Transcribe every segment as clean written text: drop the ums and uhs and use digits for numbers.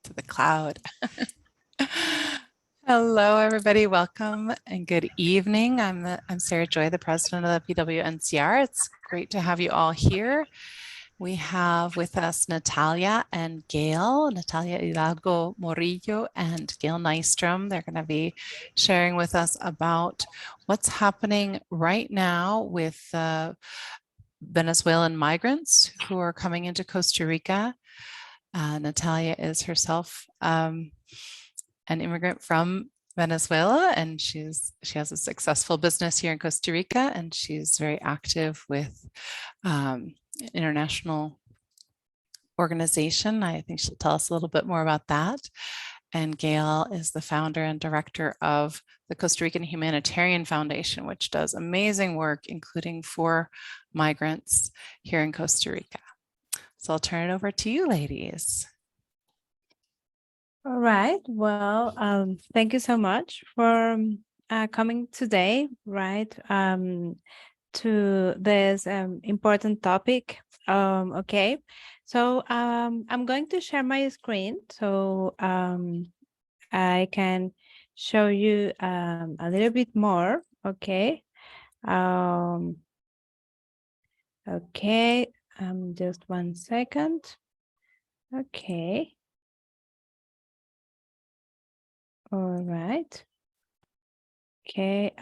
to the cloud. Hello, everybody. Welcome and good evening. I'm Sarah Joy, the president of the PWNCR. It's great to have you all here. We have with us Natalia and Gail, Natalia Hidalgo Morillo and Gail Nystrom. They're going to be sharing with us about what's happening right now with Venezuelan migrants who are coming into Costa Rica. Natalia is herself an immigrant from Venezuela, and she has a successful business here in Costa Rica, and she's very active with international organization. I think she'll tell us a little bit more about that. And Gail is the founder and director of the Costa Rican Humanitarian Foundation, which does amazing work, including for migrants here in Costa Rica. So I'll turn it over to you, ladies. All right. Well, thank you so much for coming today, right, to this important topic. Okay, so I'm going to share my screen so I can show you a little bit more. Okay. Okay. Just 1 second. Okay. All right. Okay.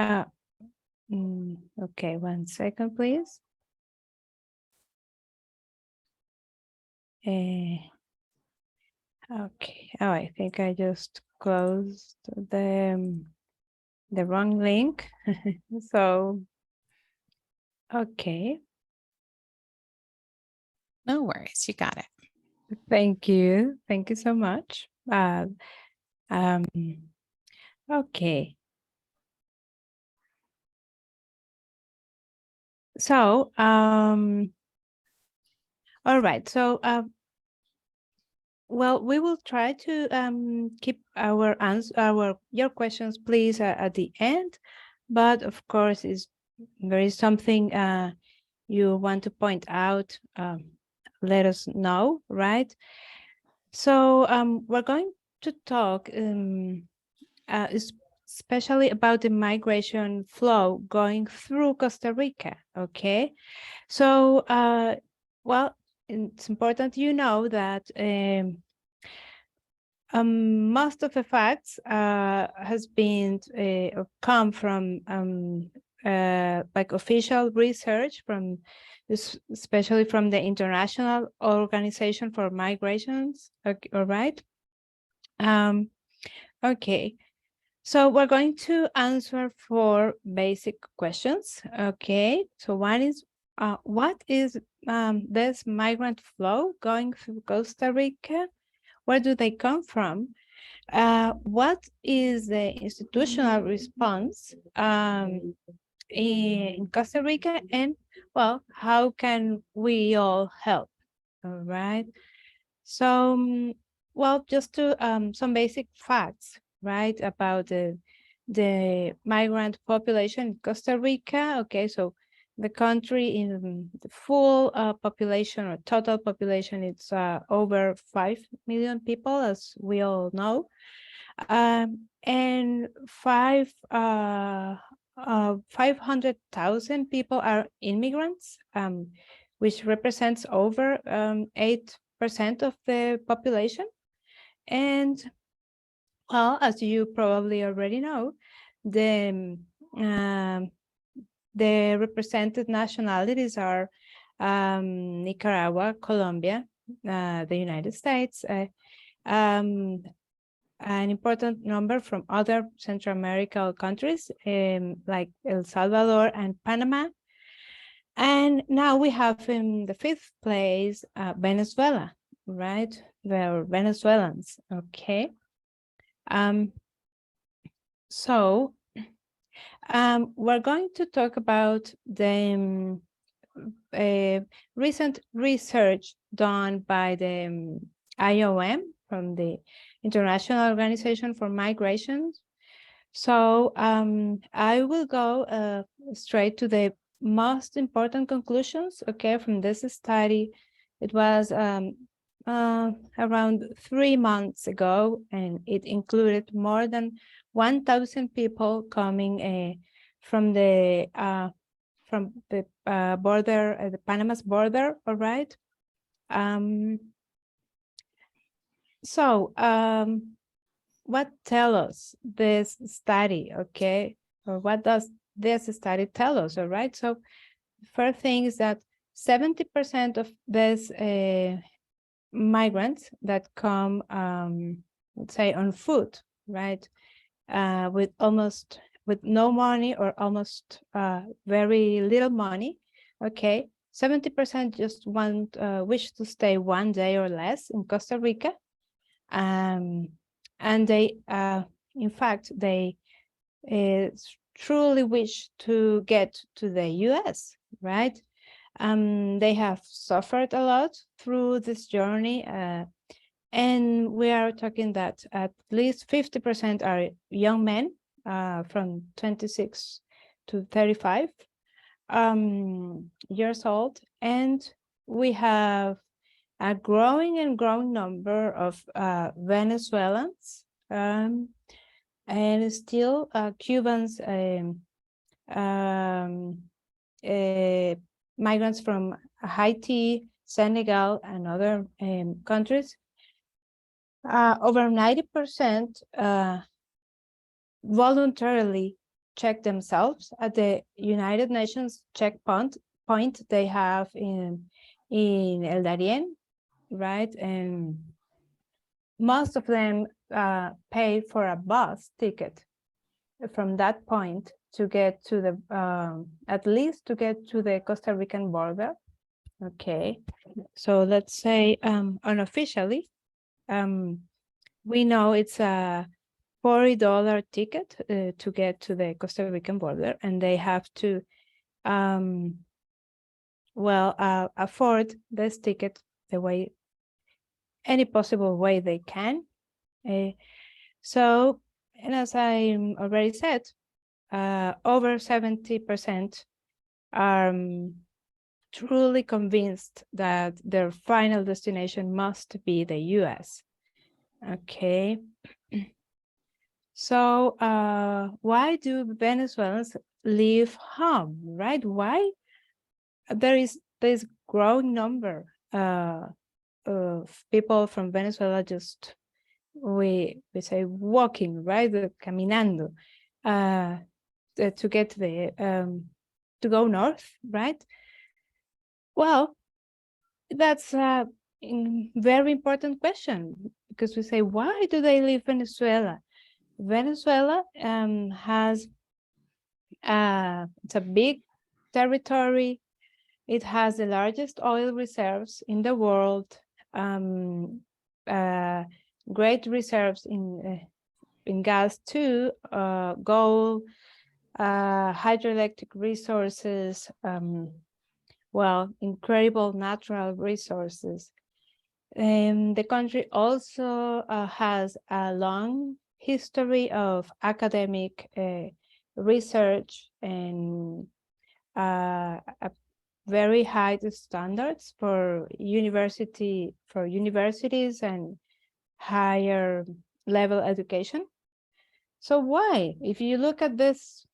Okay, 1 second, please. Okay. Oh, I think I just closed the wrong link. So, okay. No worries, you got it. Thank you. Thank you so much. Okay. So, all right. So, well, we will try to keep your questions, please, at the end. But of course, if there is something you want to point out, let us know, right? So we're going to talk especially about the migration flow going through Costa Rica, okay? So, well, it's important you know that most of the facts has been come from like official research from especially from the International Organization for Migrations. Okay, all right. Okay, so we're going to answer 4 basic questions. Okay, so one is what is this migrant flow going through Costa Rica? Where do they come from? What is the institutional response in Costa Rica? And, well, how can we all help? All right. So, well, just to some basic facts, right, about the migrant population in Costa Rica. Okay, so the country in the full population or total population, it's over 5 million people, as we all know. And 500,000 people are immigrants, which represents over 8% of the population. And, well, as you probably already know, the represented nationalities are Nicaragua, Colombia, the United States, an important number from other Central American countries like El Salvador and Panama. And now we have in the 5th place Venezuela, right? They're Venezuelans, okay? So we're going to talk about the recent research done by the IOM, from the International Organization for Migration. So I will go straight to the most important conclusions, okay, from this study. It was around 3 months ago, and it included more than 1,000 people coming from the border, the Panama's border. All right. So what tell us this study? Okay, or what does this study tell us? All right. So first thing is that 70% of these migrants that come, let's say, on foot, right, with no money or almost very little money. Okay, 70% just wish to stay 1 day or less in Costa Rica, and they, in fact, they truly wish to get to the U.S., right? They have suffered a lot through this journey, and we are talking that at least 50% are young men from 26 to 35 years old, and we have a growing number of Venezuelans, and still Cubans, migrants from Haiti, Senegal, and other countries. Over 90% voluntarily check themselves at the United Nations checkpoint they have in El Darién, right? And most of them pay for a bus ticket from that point to get to the at least to get to the Costa Rican border. Okay, so let's say unofficially, we know it's a $40 ticket to get to the Costa Rican border, and they have to afford this ticket the way, any possible way they can. So, and as I already said, over 70% are truly convinced that their final destination must be the US. Okay. So why do Venezuelans leave home, right? Why there is this growing number of people from Venezuela just, we say walking, right? Caminando to get to go north, right? Well, that's a very important question, because we say, why do they leave Venezuela? Venezuela has it's a big territory. It has the largest oil reserves in the world, great reserves in gas too, gold, hydroelectric resources, incredible natural resources. The country also has a long history of academic research and very high standards for universities and higher level education. So why, if you look at this,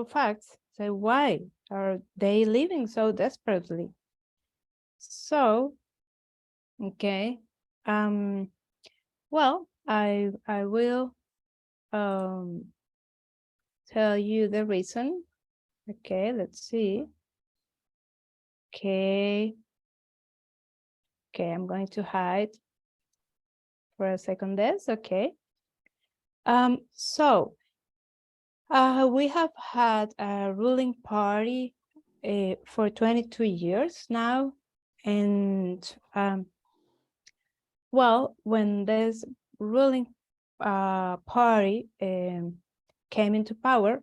facts, say why are they living so desperately? So, okay, well, I will tell you the reason. Okay, let's see. Okay, I'm going to hide for a second this. Okay. So we have had a ruling party for 22 years now, and when this ruling party came into power,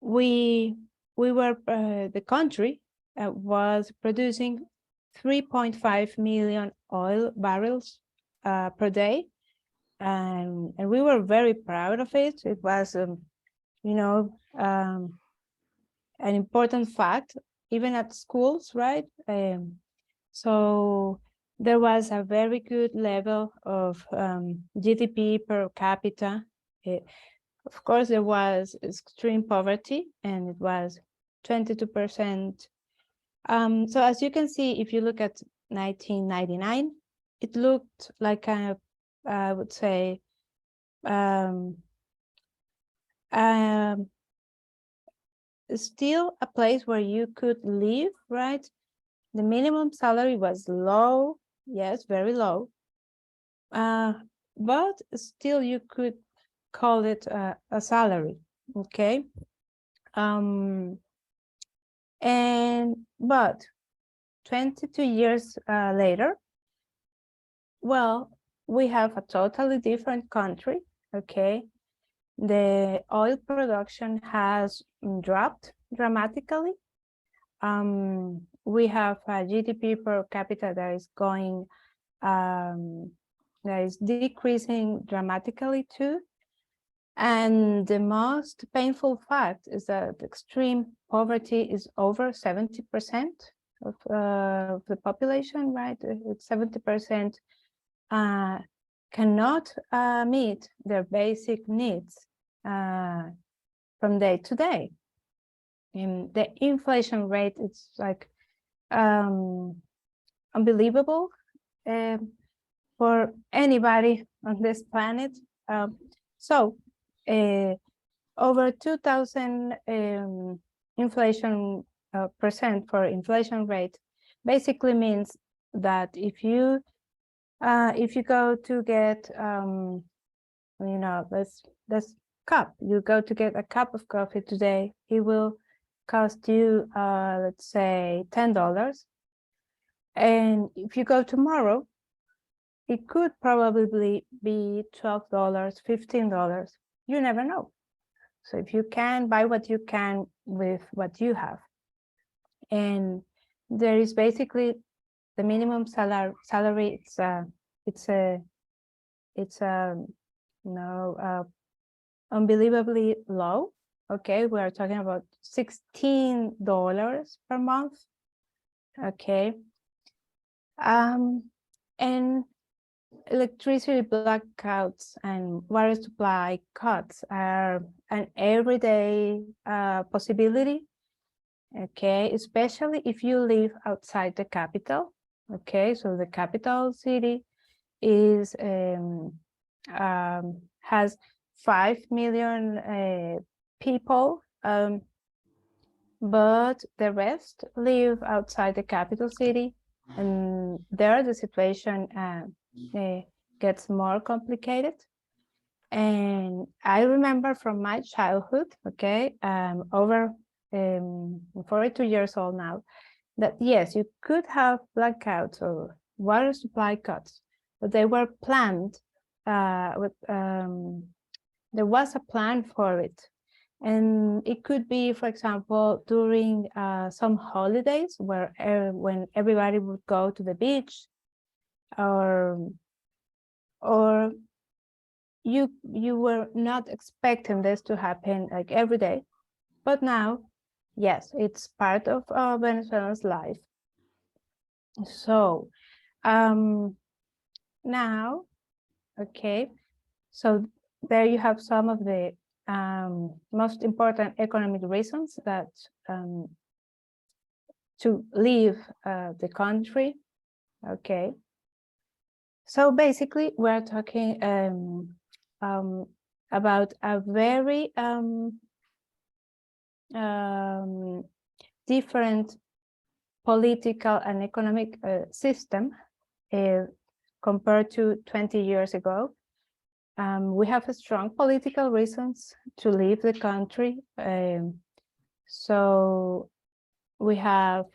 we were the country was producing 3.5 million oil barrels per day, and we were very proud of it. It was an important fact, even at schools, right? So there was a very good level of GDP per capita. Of course, there was extreme poverty, and it was 22%. So as you can see, if you look at 1999, it looked like kind of, I would say, still a place where you could live, right? The minimum salary was low, yes, very low, but still you could call it a salary, okay? But 22 years later, well, we have a totally different country, okay? The oil production has dropped dramatically. We have a GDP per capita that is going, that is decreasing dramatically too. And the most painful fact is that extreme poverty is over 70% of the population, right? It's 70% cannot meet their basic needs from day to day. And the inflation rate is like unbelievable for anybody on this planet. So over 2000 inflation percent for inflation rate basically means that if you go to get you know, this cup, you go to get a cup of coffee today, it will cost you let's say $10, and if you go tomorrow, it could probably be $12, $15. You never know. So if you can buy what you can with what you have, and there is basically the minimum salary. It's unbelievably low. Okay, we are talking about $16 per month. Okay, and electricity blackouts and water supply cuts are an everyday possibility. Okay, especially if you live outside the capital. Okay, so the capital city is has 5 million people, but the rest live outside the capital city, and there the situation gets more complicated. And I remember from my childhood, okay, over 42 years old now, that yes, you could have blackouts or water supply cuts, but they were planned there was a plan for it. And it could be, for example, during some holidays where when everybody would go to the beach, or you were not expecting this to happen like every day. But now, yes, it's part of Venezuela's life. So now, okay, so there you have some of the most important economic reasons that to leave the country. Okay, so basically we're talking about a very different political and economic system compared to 20 years ago. We have strong political reasons to leave the country. So we have,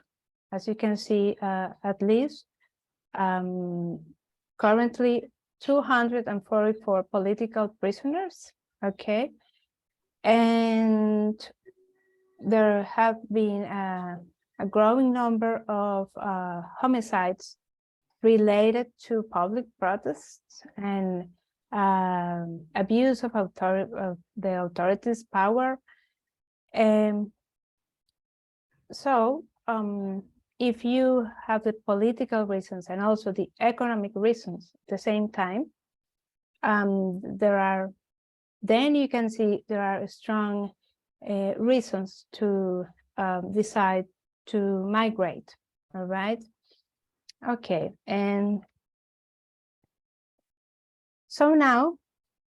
as you can see, at least currently 244 political prisoners, okay? And there have been a growing number of homicides related to public protests and abuse of the authorities' power. So if you have the political reasons and also the economic reasons at the same time, then you can see there are strong reasons to decide to migrate. All right. Okay. And so now,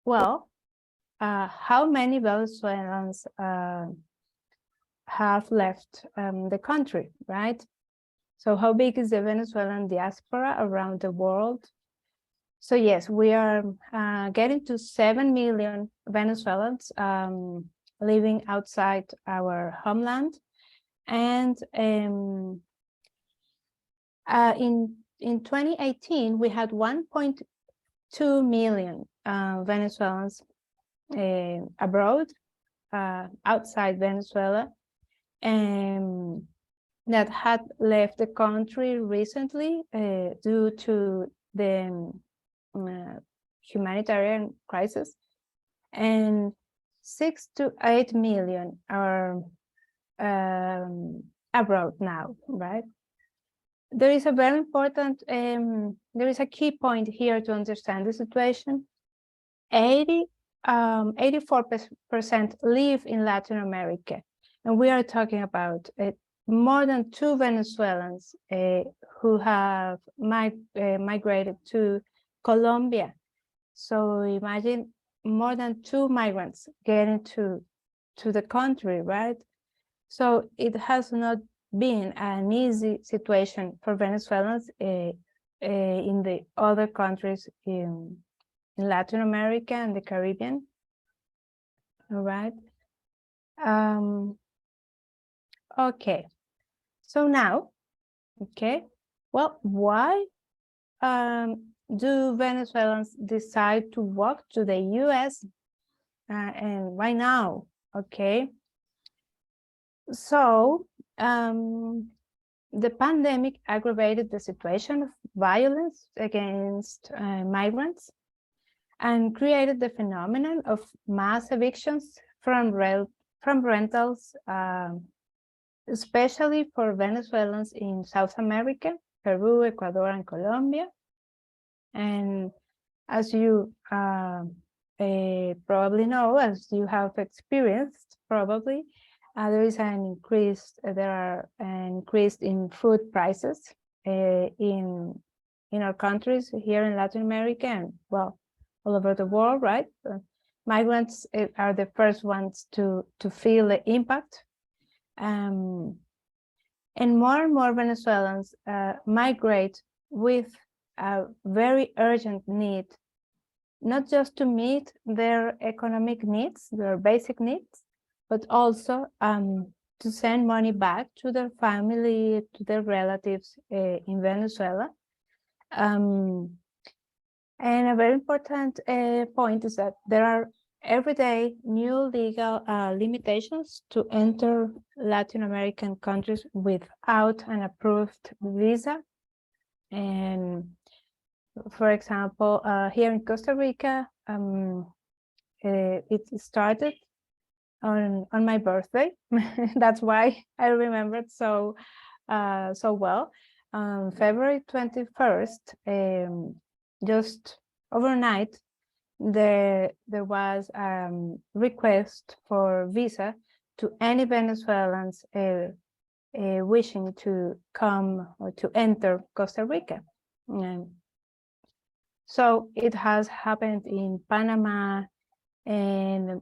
well, how many Venezuelans have left the country, right? So how big is the Venezuelan diaspora around the world? So yes, we are getting to 7 million Venezuelans living outside our homeland. And in 2018, we had 1.2 million Venezuelans abroad, outside Venezuela, and that had left the country recently due to the humanitarian crisis, and 6 to 8 million are abroad now, right? There is a very important, there is a key point here to understand the situation. 84% live in Latin America, and we are talking about more than 2 Venezuelans who have migrated to Colombia. So imagine more than 2 migrants getting to the country, right? So it has not been an easy situation for Venezuelans in the other countries in Latin America and the Caribbean. All right. Okay. So now, okay, well, why do Venezuelans decide to walk to the US and why now? Okay. So the pandemic aggravated the situation of violence against migrants and created the phenomenon of mass evictions from rentals, especially for Venezuelans in South America, Peru, Ecuador, and Colombia. And as you probably know, as you have experienced, probably, there is an increase. There are an increase in food prices in our countries here in Latin America and, well, all over the world, right? Migrants are the first ones to feel the impact. And more Venezuelans migrate with a very urgent need, not just to meet their economic needs, their basic needs, but also to send money back to their family, to their relatives in Venezuela. And a very important point is that there are every day new legal limitations to enter Latin American countries without an approved visa. And for example, here in Costa Rica, it started on my birthday. That's why I remembered so well. February 21st, just overnight, there was request for visa to any Venezuelans wishing to come or to enter Costa Rica. So it has happened in Panama and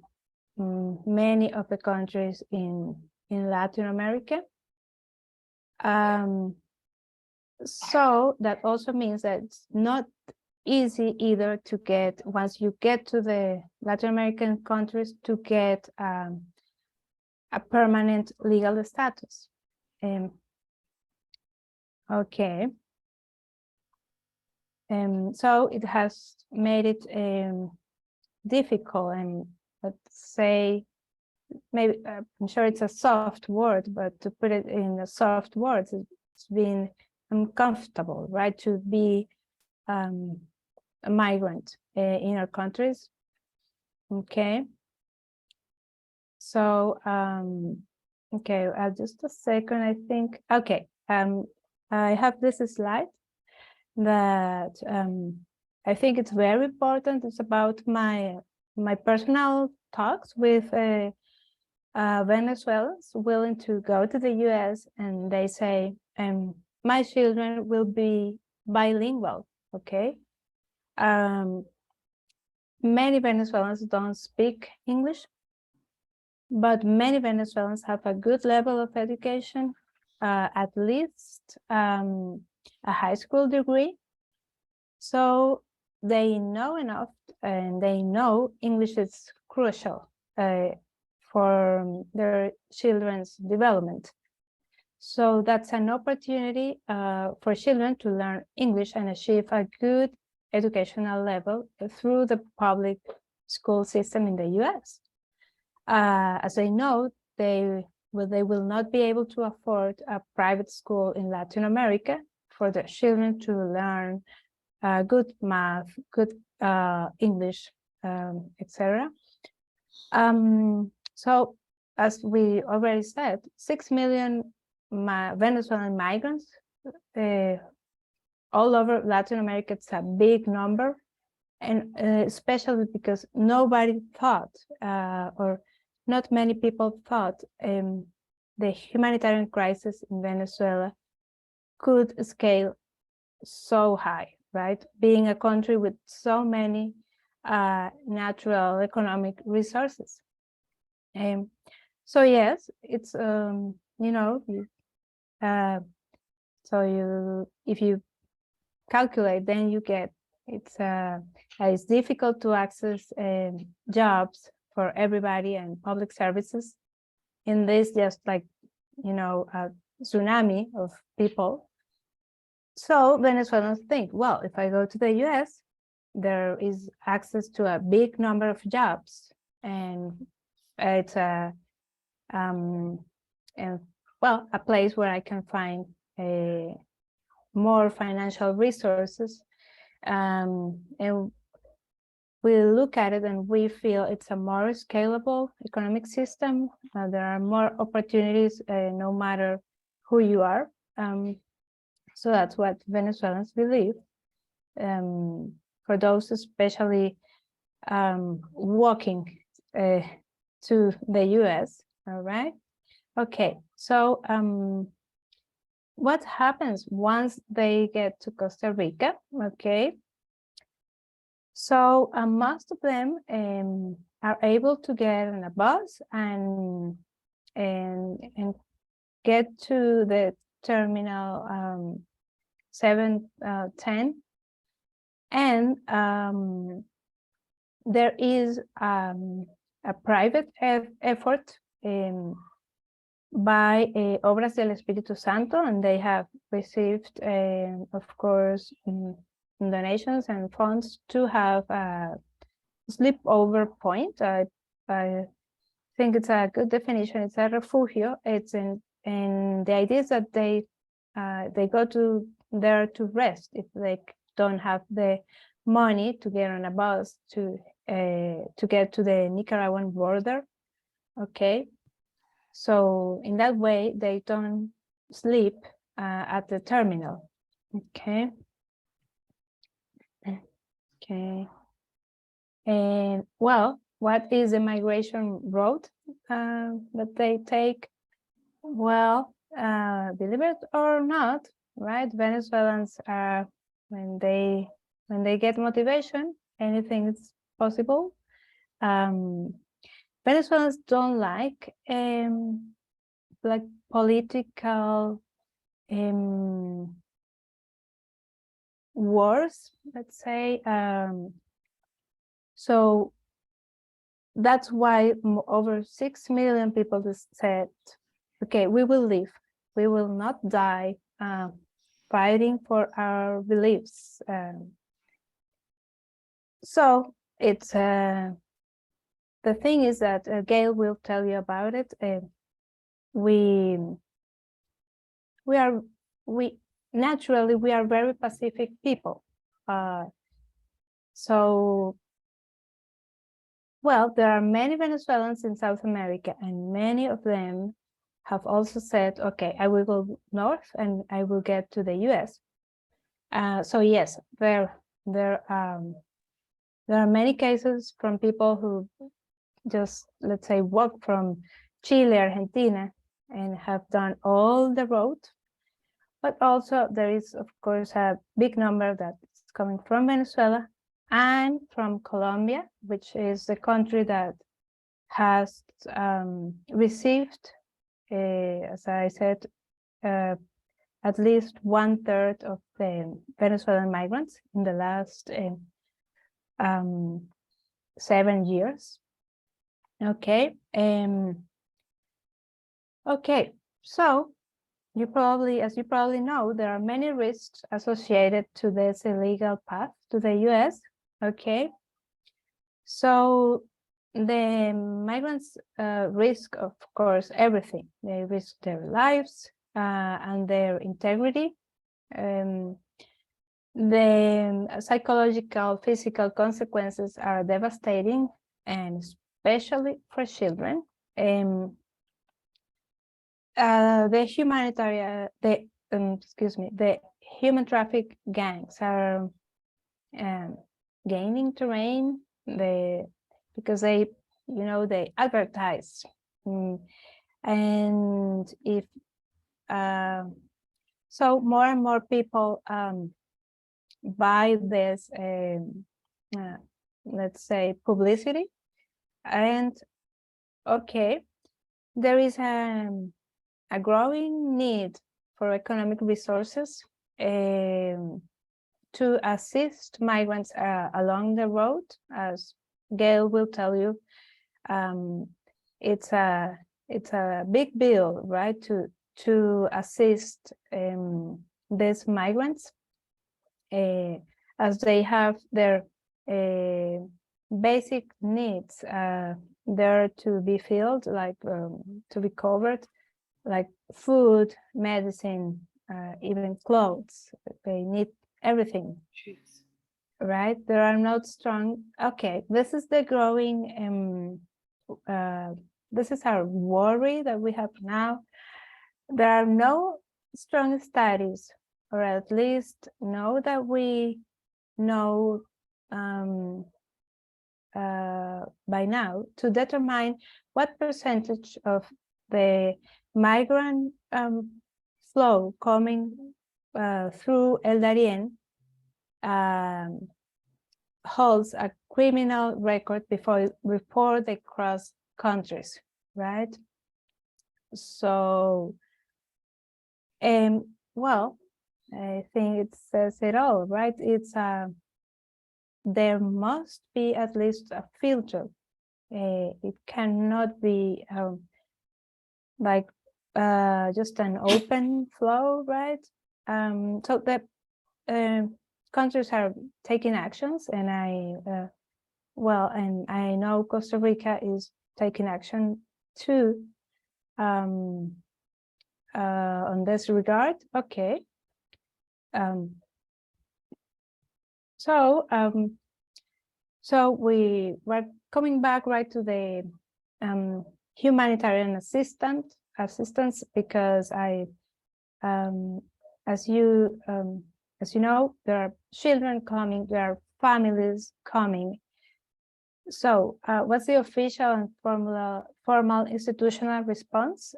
many of the countries in Latin America. So that also means that it's not easy either to get, once you get to the Latin American countries, to get a permanent legal status. Okay. So it has made it difficult, and let's say, maybe I'm sure it's a soft word, but to put it in a soft words, it's been uncomfortable, right, to be a migrant in our countries. Okay. So okay, just a second, I think. Okay, I have this slide that I think it's very important. It's about my personal talks with Venezuelans willing to go to the US, and they say, my children will be bilingual, okay? Many Venezuelans don't speak English, but many Venezuelans have a good level of education, at least a high school degree. So they know enough, and they know English is crucial for their children's development. So that's an opportunity for children to learn English and achieve a good educational level through the public school system in the US. As they know, they will not be able to afford a private school in Latin America for their children to learn good math, good English, etc. So, as we already said, 6 million Venezuelan migrants all over Latin America. It's a big number, and especially because nobody thought, or not many people thought, the humanitarian crisis in Venezuela could scale so high, right? Being a country with so many natural economic resources. So yes, it's if you calculate, then you get it's difficult to access jobs for everybody and public services in this just like a tsunami of people. So Venezuelans think, well, if I go to the US, there is access to a big number of jobs, and it's a place where I can find more financial resources, and we look at it and we feel it's a more scalable economic system. There are more opportunities no matter who you are. So that's what Venezuelans believe. For those especially walking to the US, all right? Okay, so what happens once they get to Costa Rica? Okay, so most of them are able to get on a bus and get to the terminal 710, and there is a private effort by Obras del Espíritu Santo, and they have received, of course, donations and funds to have a sleepover point. I think it's a good definition. It's a refugio. It's and the idea is that they go to there to rest if they don't have the money to get on a bus to get to the Nicaraguan border. Okay, so in that way they don't sleep at the terminal. Okay. Okay. And well, what is the migration route that they take? Well, believe it or not, right? Venezuelans are, when they get motivation, anything is possible. Venezuelans don't like political wars, let's say. So that's why over 6 million people just said, okay, we will leave. We will not die fighting for our beliefs. So it's the thing is that Gail will tell you about it. We naturally are very Pacific people. So, well, there are many Venezuelans in South America, and many of them have also said, okay, I will go north and I will get to the US. So yes, there are many cases from people who just, let's say, walk from Chile, Argentina, and have done all the road. But also there is, of course, a big number that's coming from Venezuela and from Colombia, which is the country that has received, as I said, at least 1/3 of the Venezuelan migrants in the last 7 years. Okay. Okay. So as you probably know, there are many risks associated to this illegal path to the US. Okay. So the migrants risk, of course, everything. They risk their lives and their integrity. The psychological, physical consequences are devastating, and especially for children. The human traffic gangs are gaining terrain. Because they advertise, and if so, more and more people buy this, let's say, publicity, and okay, there is a growing need for economic resources to assist migrants along the road. As Gail will tell you, it's a big bill, right, to assist these migrants as they have their basic needs there to be filled, like to be covered, like food, medicine, even clothes. They need everything. Jeez. Right? There are not strong. Okay, this is the growing. This is our worry that we have now. There are no strong studies, or at least know that we know by now, to determine what percentage of the migrant flow coming through El Darién holds a criminal record before they cross countries, right? So, well, I think it says it all, right? It's there must be at least a filter. It cannot be like just an open flow, right? So the countries are taking actions, and I know Costa Rica is taking action too on this regard. Okay. So we were coming back right to the humanitarian assistance, because as you know, there are children coming, there are families coming. So what's the official and formal institutional response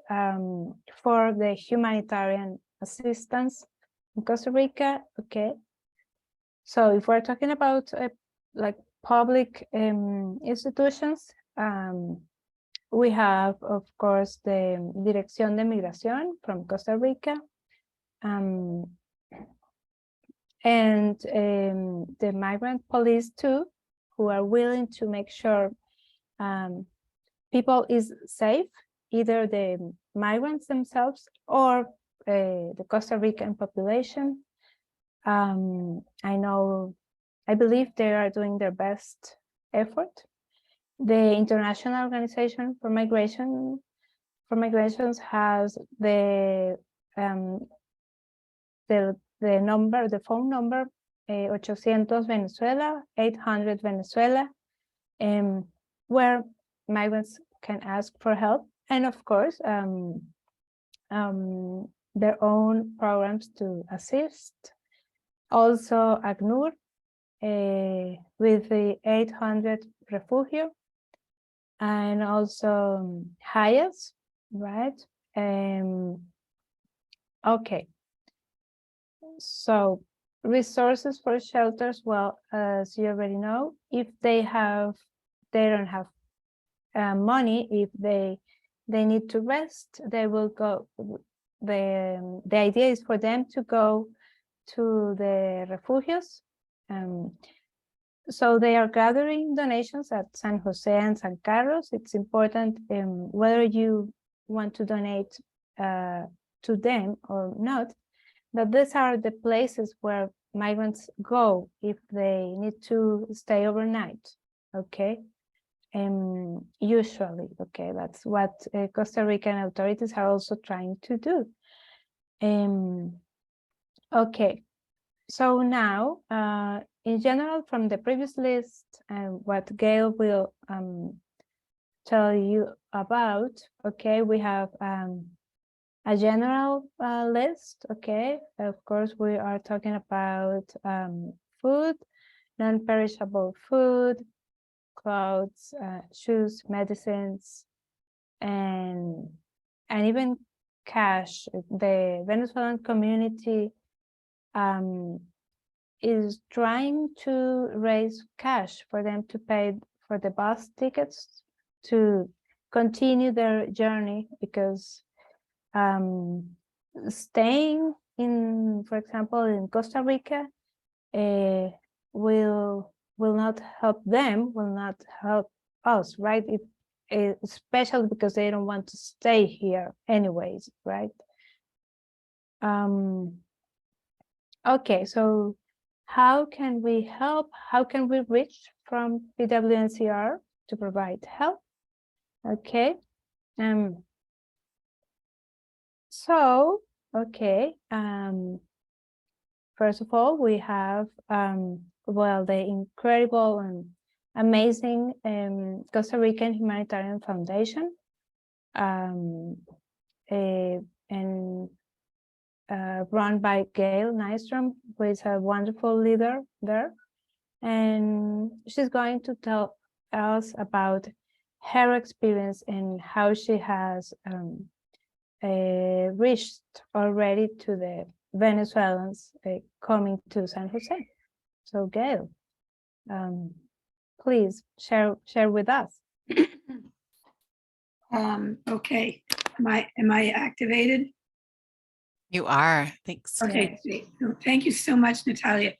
for the humanitarian assistance in Costa Rica? Okay. So if we're talking about like public institutions, we have, of course, the Dirección de Migración from Costa Rica, and the migrant police too, who are willing to make sure people is safe, either the migrants themselves or the Costa Rican population. I believe they are doing their best effort. The International Organization for Migrations has the phone number 800 Venezuela, 800 Venezuela, where migrants can ask for help. And of course, their own programs to assist. Also, ACNUR with the 800 refugio, and also HIAS, right? Okay, so resources for shelters, well, as you already know, if they don't have money, if they need to rest, they will go, the idea is for them to go to the refugios. So they are gathering donations at San Jose and San Carlos. It's important whether you want to donate to them or not, that these are the places where migrants go if they need to stay overnight, okay? Usually, okay, that's what Costa Rican authorities are also trying to do. Okay, so now, in general, from the previous list, and what Gail will tell you about, okay, we have a general list, okay. Of course, we are talking about food, non-perishable food, clothes, shoes, medicines, and even cash. The Venezuelan community is trying to raise cash for them to pay for the bus tickets to continue their journey, because staying in, for example, in Costa Rica will not help them, will not help us, right? Especially because they don't want to stay here anyways, right? Okay, so how can we help? How can we reach from PWNCR to provide help? Okay. So, okay. First of all, we have well, the incredible and amazing Costa Rican Humanitarian Foundation, and run by Gail Nystrom, who is a wonderful leader there. And she's going to tell us about her experience and how she has reached already to the Venezuelans coming to San Jose. So Gail, please share with us. Okay, am I activated? You are. Thanks. Okay, thank you so much, Natalia.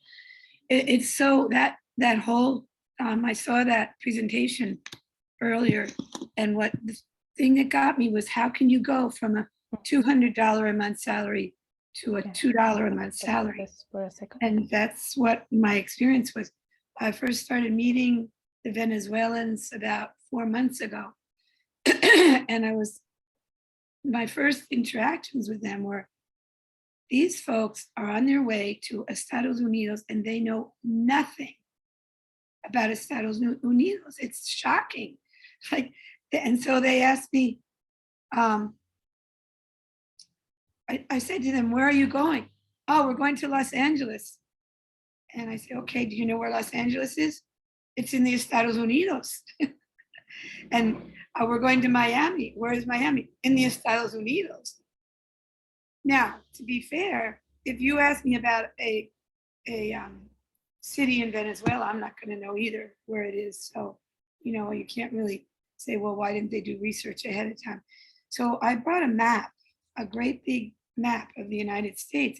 It's so that whole I saw that presentation earlier, and what the thing that got me was, how can you go from a $200 a month salary to a $2 a month salary? And that's what my experience was. I first started meeting the Venezuelans about 4 months ago, and my first interactions with them were, these folks are on their way to Estados Unidos and they know nothing about Estados Unidos. It's shocking. And so they asked me, I said to them, where are you going? Oh, we're going to Los Angeles. And I said, okay, do you know where Los Angeles is? It's in the Estados Unidos. And we're going to Miami. Where is Miami? In the Estados Unidos. Now, to be fair, if you ask me about a city in Venezuela, I'm not going to know either where it is. So, you can't really say, well, why didn't they do research ahead of time? So I brought a map, a great big map of the United States.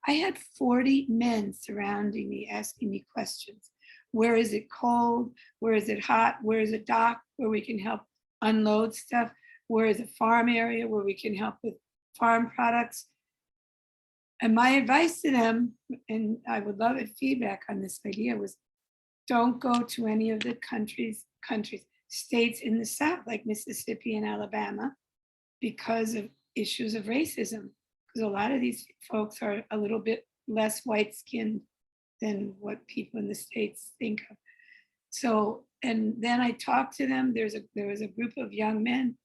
I had 40 men surrounding me, asking me questions. Where is it cold? Where is it hot? Where is a dock where we can help unload stuff? Where is a farm area where we can help with farm products? And my advice to them, and I would love feedback on this idea, was don't go to any of the states in the South, like Mississippi and Alabama, because of issues of racism. Because a lot of these folks are a little bit less white-skinned than what people in the States think of. So, and then I talked to them. There was a group of young men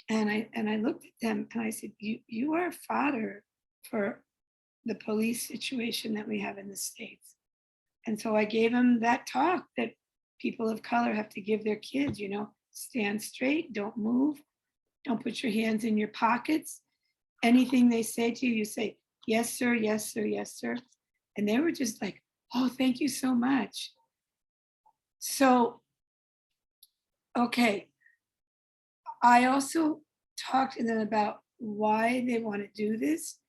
And I looked at them and I said, you are fodder for the police situation that we have in the States. And so I gave them that talk that people of color have to give their kids, you know, stand straight, don't move, don't put your hands in your pockets. Anything they say to you, you say, yes, sir, yes, sir, yes, sir. And they were just like, oh, thank you so much. So, okay. I also talked to them about why they want to do this.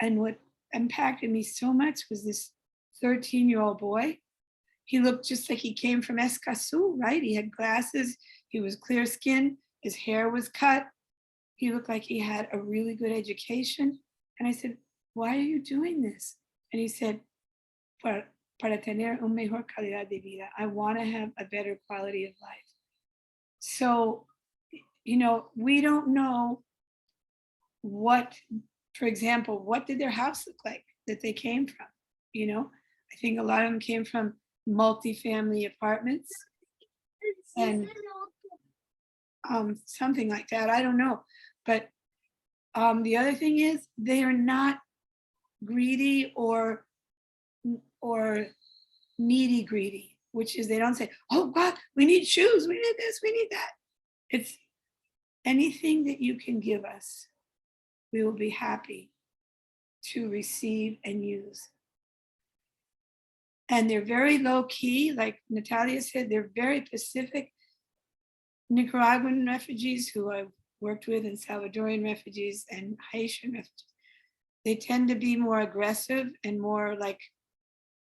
And what impacted me so much was this 13-year-old boy. He looked just like he came from Escazú, right? He had glasses, he was clear skinned, his hair was cut. He looked like he had a really good education. And I said, why are you doing this? And he said, para tener un mejor calidad de vida. I want to have a better quality of life. So, you know, we don't know what, for example, what did their house look like that they came from? You know, I think a lot of them came from multifamily apartments and something like that. I don't know. But the other thing is they are not greedy or needy greedy, which is they don't say, oh God, we need shoes, we need this, we need that. It's anything that you can give us, we will be happy to receive and use. And they're very low key, like Natalia said, they're very Pacific. Nicaraguan refugees who I've worked with and Salvadorian refugees and Haitian refugees, they tend to be more aggressive and more like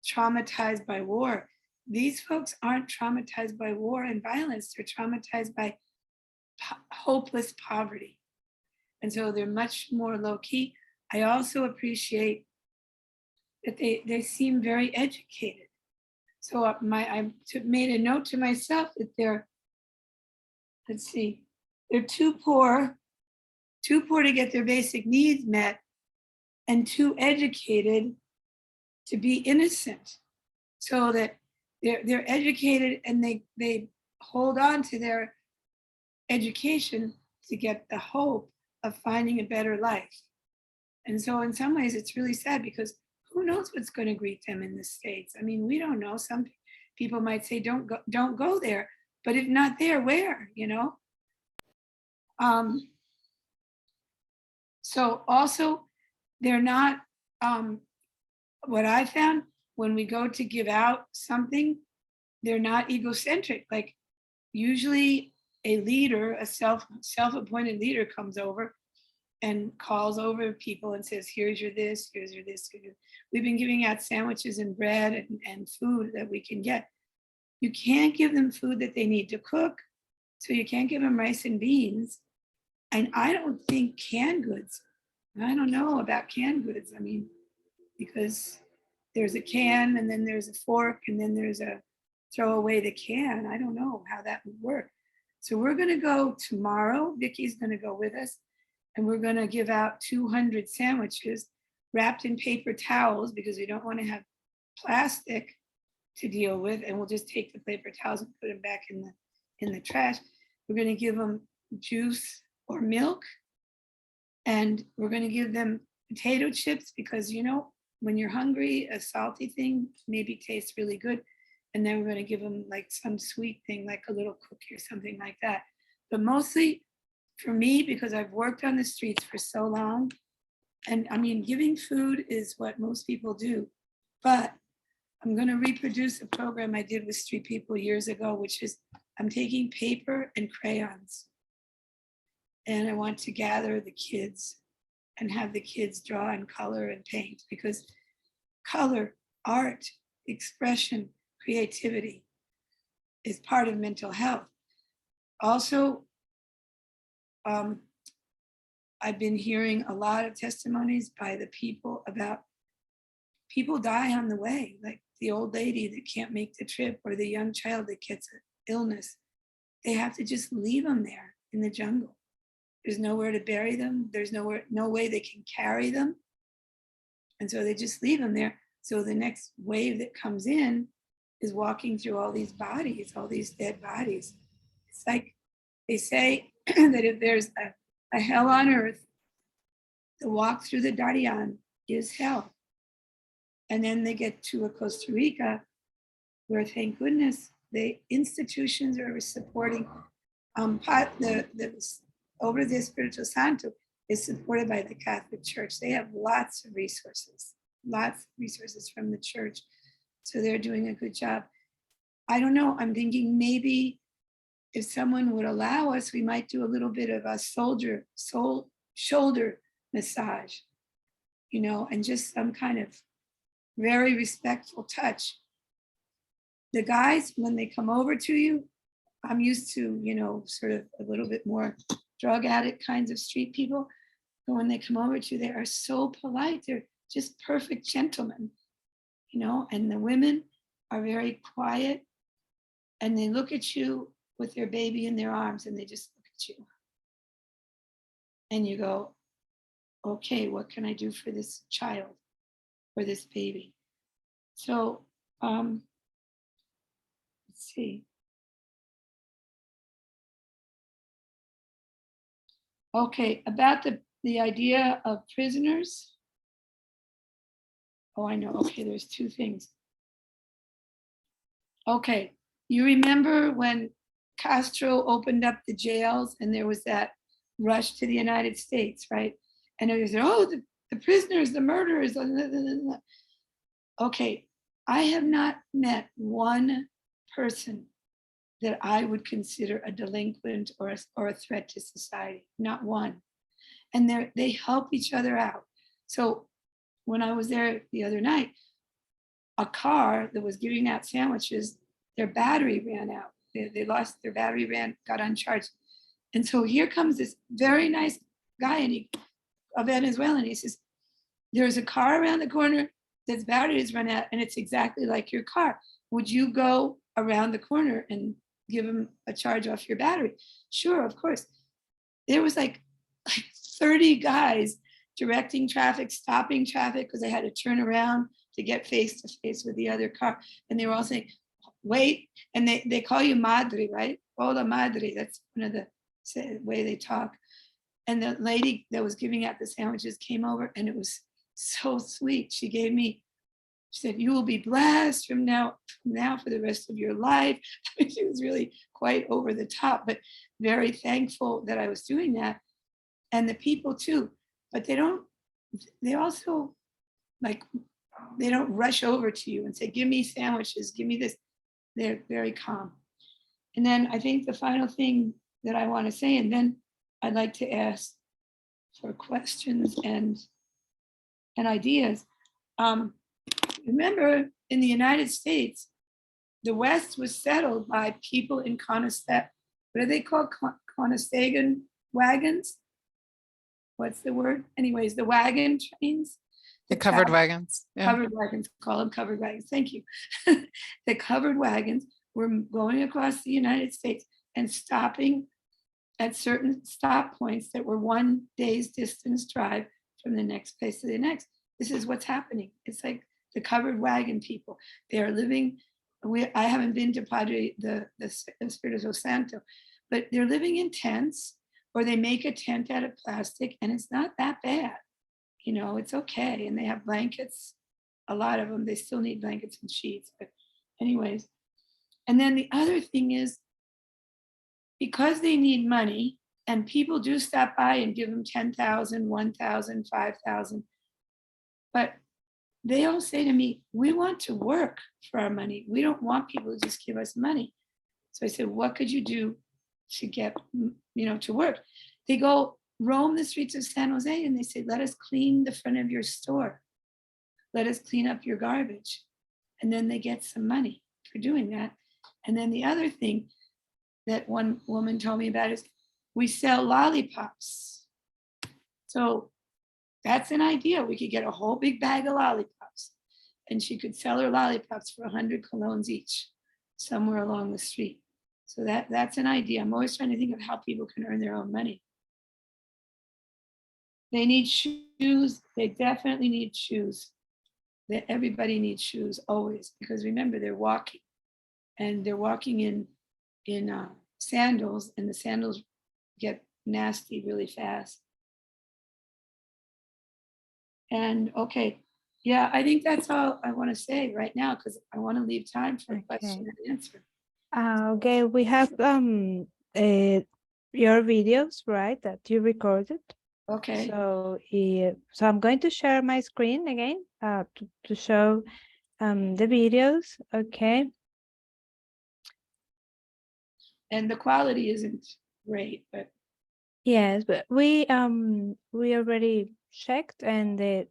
traumatized by war. These folks aren't traumatized by war and violence, they're traumatized by hopeless poverty. And so they're much more low key. I also appreciate that they seem very educated. So I made a note to myself that they're, let's see, they're too poor to get their basic needs met and too educated to be innocent. So that they're educated and they hold on to their education to get the hope of finding a better life. And so in some ways it's really sad because who knows what's going to greet them in the States? I mean, we don't know. Some people might say, don't go there. But if not there, where, you know? So also, they're not, what I found, when we go to give out something, they're not egocentric. Like usually a leader, a self-appointed leader comes over and calls over people and says, here's your this, here's your this. We've been giving out sandwiches and bread and food that we can get. You can't give them food that they need to cook. So you can't give them rice and beans. And I don't think canned goods, I don't know about canned goods. I mean, because there's a can and then there's a fork and then there's a throw away the can. I don't know how that would work. So we're gonna go tomorrow, Vicky's gonna go with us, and we're gonna give out 200 sandwiches wrapped in paper towels because we don't wanna have plastic to deal with, and we'll just take the paper towels and put them back in the trash. We're gonna give them juice or milk, and we're gonna give them potato chips because, you know, when you're hungry, a salty thing maybe tastes really good. And then we're gonna give them like some sweet thing, like a little cookie or something like that. But mostly for me, because I've worked on the streets for so long, and I mean, giving food is what most people do, but I'm gonna reproduce a program I did with street people years ago, which is I'm taking paper and crayons. And I want to gather the kids and have the kids draw and color and paint, because color, art, expression, creativity is part of mental health. Also, I've been hearing a lot of testimonies by the people about people die on the way, like the old lady that can't make the trip or the young child that gets an illness. They have to just leave them there in the jungle. There's nowhere to bury them. There's no way they can carry them. And so they just leave them there. So the next wave that comes in is walking through all these bodies, all these dead bodies. It's like they say that if there's a hell on earth, the walk through the Darien is hell. And then they get to a Costa Rica where, thank goodness, the institutions are supporting over the Espiritu Santo is supported by the Catholic Church. They have lots of resources from the church. So they're doing a good job. I don't know, I'm thinking maybe if someone would allow us, we might do a little bit of a shoulder massage, and just some kind of very respectful touch. The guys, when they come over to you, I'm used to, sort of a little bit more drug addict kinds of street people. But when they come over to you, they are so polite. They're just perfect gentlemen, and the women are very quiet and they look at you with their baby in their arms and they just look at you. And you go, okay, what can I do for this child or this baby? So, let's see. Okay, about the idea of prisoners. Oh, I know. Okay, there's two things. Okay, you remember when Castro opened up the jails and there was that rush to the United States, right? And it was, the prisoners, the murderers. Okay, I have not met one person that I would consider a delinquent or a threat to society, not one. And they help each other out. So when I was there the other night, a car that was giving out sandwiches, their battery ran out. They lost their battery, got uncharged. And so here comes this very nice guy, and a Venezuelan. He says, there's a car around the corner that's battery has run out, and it's exactly like your car. Would you go around the corner and give him a charge off your battery? Sure, of course. There was like 30 guys directing traffic, stopping traffic, because they had to turn around to get face to face with the other car. And they were all saying, wait. And they call you madre, right? Hola madre. That's one of the way they talk. And the lady that was giving out the sandwiches came over, and it was so sweet. She said, you will be blessed from now for the rest of your life. She was really quite over the top, but very thankful that I was doing that. And the people too, but they don't rush over to you and say, give me sandwiches, give me this. They're very calm. And then I think the final thing that I want to say, and then I'd like to ask for questions and ideas. Remember, in the United States, the West was settled by people in what are they called? Conestogan wagons? What's the word? Anyways, the wagon trains. The covered wagons. Yeah. Covered wagons, call them covered wagons. Thank you. The covered wagons were going across the United States and stopping at certain stop points that were 1 day's distance drive from the next place to the next. This is what's happening. It's like the covered wagon people. They are living. I haven't been to the Espiritu Santo, but they're living in tents, or they make a tent out of plastic, and it's not that bad. It's okay. And they have blankets. A lot of them, they still need blankets and sheets. But anyways, and then the other thing is, because they need money, and people do stop by and give them 10,000, 1,000, 5,000, but they all say to me, we want to work for our money. We don't want people to just give us money. So I said, what could you do to get, to work? They go roam the streets of San Jose, and they say, let us clean the front of your store. Let us clean up your garbage. And then they get some money for doing that. And then the other thing that one woman told me about is we sell lollipops. So that's an idea. We could get a whole big bag of lollipops, and she could sell her lollipops for 100 colognes each somewhere along the street. So that's an idea. I'm always trying to think of how people can earn their own money. They need shoes. They definitely need shoes. Everybody needs shoes always, because remember, they're walking, and they're walking in sandals, and the sandals get nasty really fast. And okay, yeah, I think that's all I want to say right now because I want to leave time for question and answer. Okay, we have your videos, right, that you recorded. Okay. So so I'm going to share my screen again to show the videos. Okay. And the quality isn't great, but Yes, but we already checked, and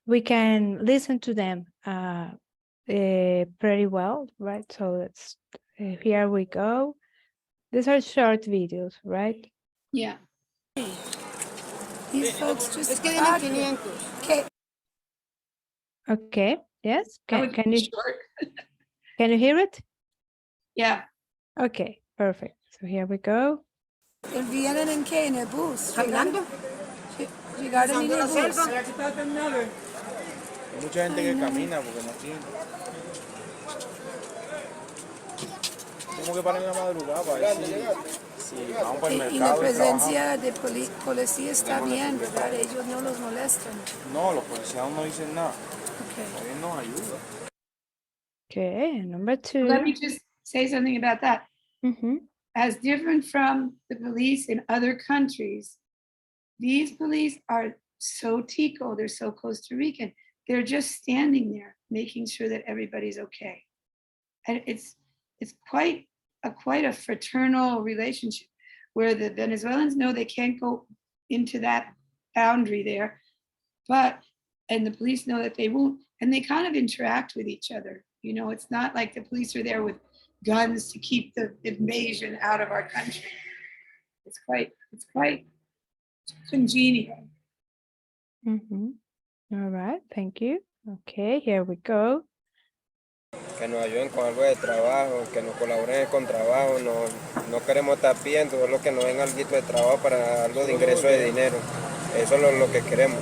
we can listen to them pretty well, right? So let's here we go. These are short videos, right? yeah. These folks just Okay. Yes. That was Can you short. can you hear it? Yeah. Okay. Perfect. So here we go. Vienen en qué? En el bus. Caminando. Llegaron en el bus. Hay mucha gente que camina porque no tiene. Como que para en la madrugada para ver si vamos para el mercado. Y la presencia de policía está bien, ¿verdad? Ellos no los molestan. No, los policías no dicen nada. Okay. Ellos nos ayudan. Okay. Number 2. Let me just say something about that. As different from the police in other countries, these police are so Tico, they're so Costa Rican. They're just standing there, making sure that everybody's okay. And it's quite a fraternal relationship where the Venezuelans know they can't go into that boundary there, and the police know that they won't, and they kind of interact with each other. You know, it's not like the police are there with guns to keep the invasion out of our country. It's quite congenial. All right, thank you. Okay, here we go. Que nos ayuden con algo de trabajo, que nos colaboren con trabajo, no queremos estar pidiendo, solo que nos den algo de trabajo para algo de ingreso de dinero. Eso es lo que queremos.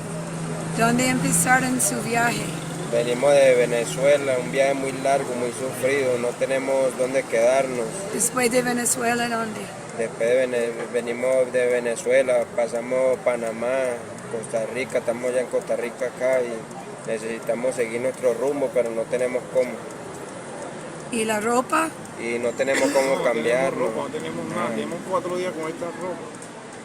¿Dónde empezaron su viaje? Venimos de Venezuela, un viaje muy largo, muy sufrido, no tenemos dónde quedarnos. Después de Venezuela, ¿dónde? Después venimos de Venezuela, pasamos Panamá, Costa Rica, estamos ya en Costa Rica acá y necesitamos seguir nuestro rumbo, pero no tenemos cómo. ¿Y la ropa? Y no tenemos cómo cambiarnos. No tenemos nada, tenemos 4 días con esta ropa.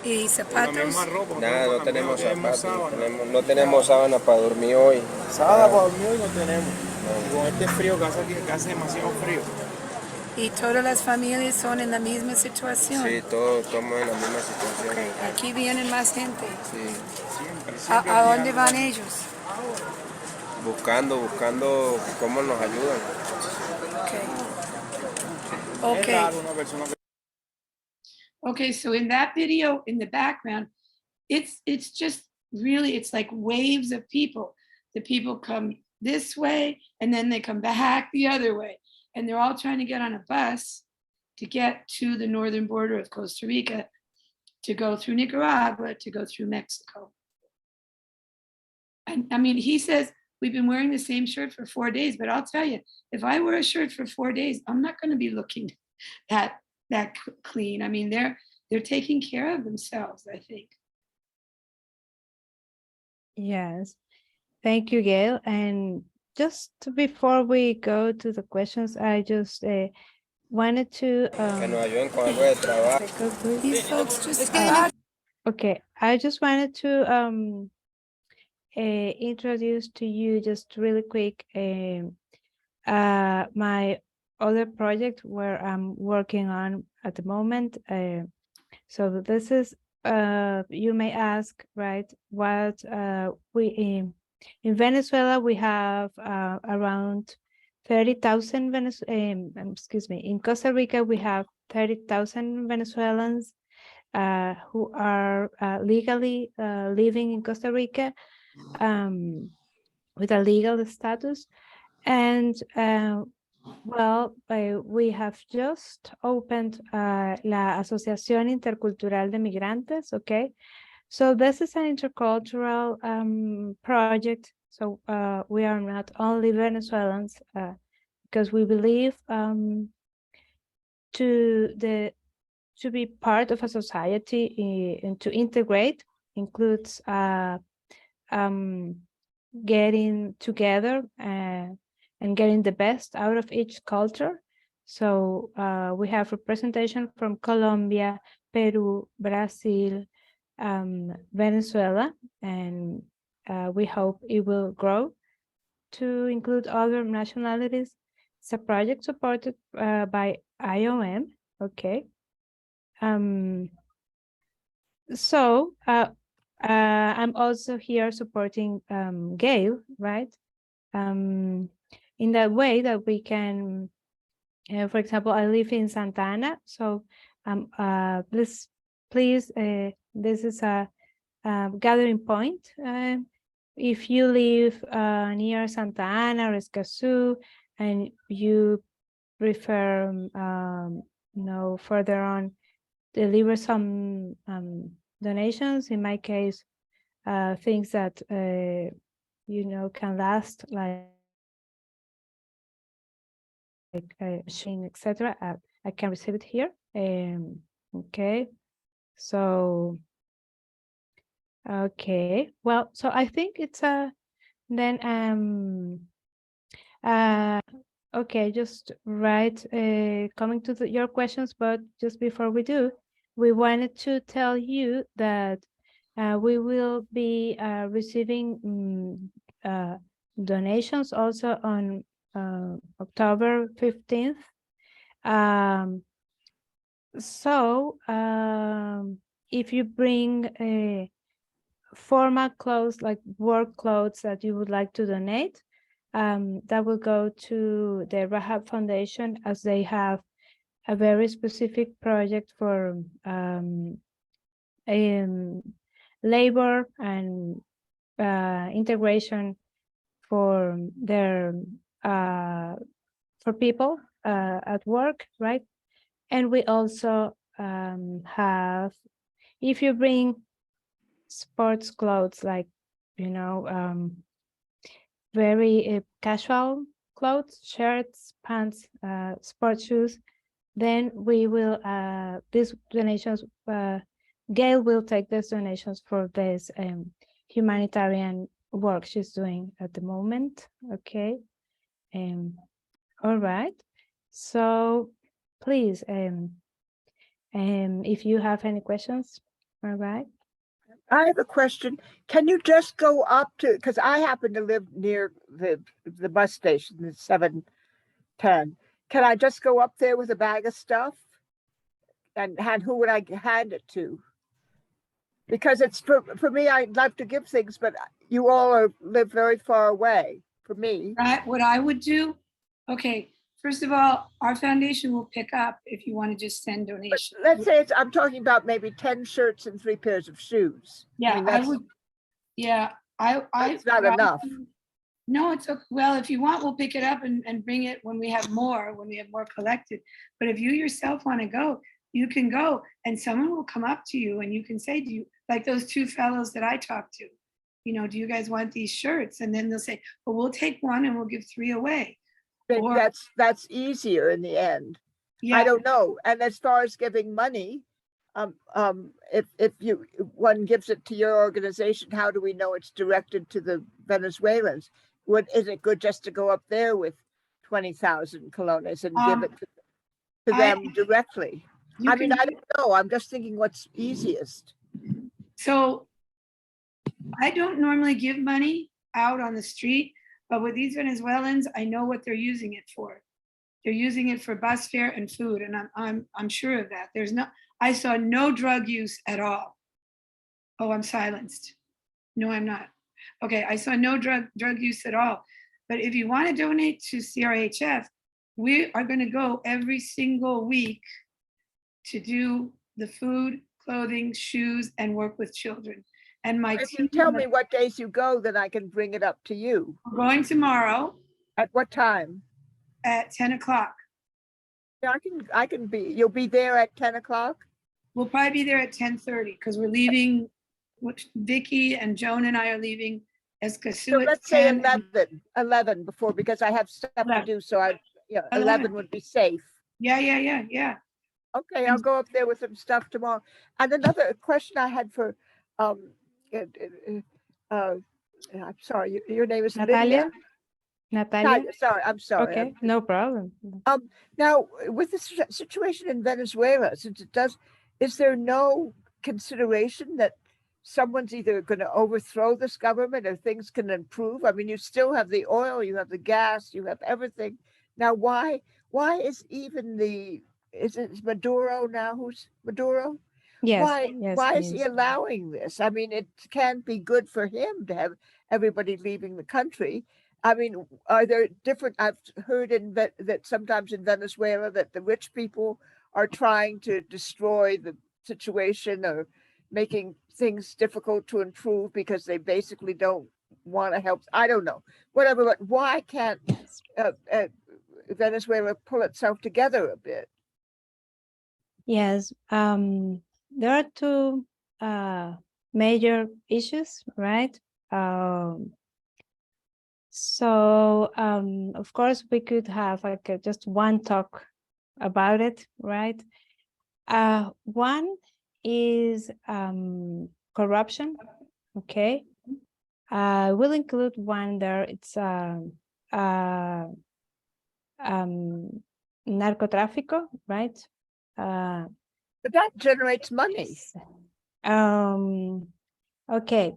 ¿Y zapatos? Nada, no tenemos zapatos, no tenemos sábana para dormir hoy. Sábana para dormir hoy no tenemos. Y con este frío que hace aquí, que hace demasiado frío. ¿Y todas las familias son en la misma situación? Sí, todos estamos en la misma situación. Okay. Aquí vienen más gente. Sí. Siempre ¿A dónde van ellos? Buscando cómo nos ayudan. Okay. Okay, so in that video, in the background, it's just really, it's like waves of people. The people come this way, and then they come back the other way. And they're all trying to get on a bus to get to the northern border of Costa Rica, to go through Nicaragua, to go through Mexico. And I mean, he says, we've been wearing the same shirt for 4 days, but I'll tell you, if I wear a shirt for 4 days, I'm not going to be looking that clean. I mean, they're taking care of themselves, I think. Yes, thank you, Gail. And just before we go to the questions, I just wanted to Que nos ayuden con algo de trabajo. These folks just okay, I just wanted to introduce to you just really quick my other project where I'm working on at the moment. So this is you may ask, right, what we in Venezuela we have around 30,000 excuse me, in Costa Rica we have 30,000 Venezuelans who are legally living in Costa Rica with a legal status. And well, we have just opened la Asociación Intercultural de Migrantes, okay? So this is an intercultural project. So we are not only Venezuelans because we believe to to be part of a society and to integrate includes getting together and getting the best out of each culture. So we have representation from Colombia, Peru, Brazil, Venezuela, and we hope it will grow to include other nationalities. It's a project supported by IOM, okay? So I'm also here supporting Gail, right? In that way that we can, for example, I live in Santa Ana, so please, this is a gathering point. If you live near Santa Ana or Escazú and you prefer, further on, deliver some donations, in my case, things that, can last, like machine, etc. I can receive it here. Okay, so okay, well, so I think it's okay, just right, coming to your questions, but just before we do, we wanted to tell you that we will be receiving donations also on October 15th. So if you bring formal clothes, like work clothes that you would like to donate, that will go to the Rahab Foundation, as they have a very specific project for labor and integration for their for people at work, right? And we also have, if you bring sports clothes, like very casual clothes, shirts, pants, sports shoes, then we will these donations, Gail will take these donations for this humanitarian work she's doing at the moment. Okay. All right, so please, if you have any questions. All right. I have a question. Can you just go up to, because I happen to live near the bus station, the 710. Can I just go up there with a bag of stuff? And who would I hand it to? Because it's for me, I'd love to give things, but you all live very far away for me. What I would do, okay, first of all, our foundation will pick up if you want to just send donations. But let's say I'm talking about maybe 10 shirts and 3 pairs of shoes. Yeah, I mean, I would. Yeah, it's not enough. No, it's okay. Well, if you want, we'll pick it up and bring it when we have more collected. But if you yourself want to go, you can go, and someone will come up to you and you can say, do you, like those 2 fellows that I talked to, do you guys want these shirts? And then they'll say, well, we'll take 1 and we'll give 3 away. Or, that's easier in the end. yeah. I don't know. And as far as giving money, if one gives it to your organization, how do we know it's directed to the Venezuelans? Is it good just to go up there with 20,000 colones and give it to them directly? I mean, I don't know. I'm just thinking what's easiest. So I don't normally give money out on the street, but with these Venezuelans, I know what they're using it for. They're using it for bus fare and food, and I'm sure of that. I saw no drug use at all. Oh, I'm silenced. No, I'm not. Okay, I saw no drug use at all. But if you want to donate to CRHF, we are going to go every single week to do the food, clothing, shoes, and work with children. And my If you tell me what days you go, then I can bring it up to you. We're going tomorrow. At what time? At 10 o'clock. Yeah, I can be. You'll be there at 10 o'clock? We'll probably be there at 10:30 because we're leaving. Vicky and Joan and I are leaving Escazú. So let's say 11 before, because I have stuff to do. So 11 would be safe. Yeah. Okay, I'll go up there with some stuff tomorrow. And another question I had for, uh, I'm sorry, your name is Lydia? Natalia? Natalia? Talia, sorry, I'm sorry. Okay, no problem. Now, with the situation in Venezuela, since it does, is there no consideration that someone's either going to overthrow this government or things can improve? I mean, you still have the oil, you have the gas, you have everything. Now, why is even is it Maduro now? Who's Maduro? Yes, yes, Why is he yes. allowing this? I mean, it can't be good for him to have everybody leaving the country. I mean, are there different? I've heard that sometimes in Venezuela that the rich people are trying to destroy the situation or making things difficult to improve because they basically don't want to help. I don't know, whatever. But why can't Yes. Venezuela pull itself together a bit? Yes, there are two major issues, right? So of course we could have like just one talk about it, right? One is corruption. Okay, we'll include one there. It's narcotráfico, right? But that generates money. Okay,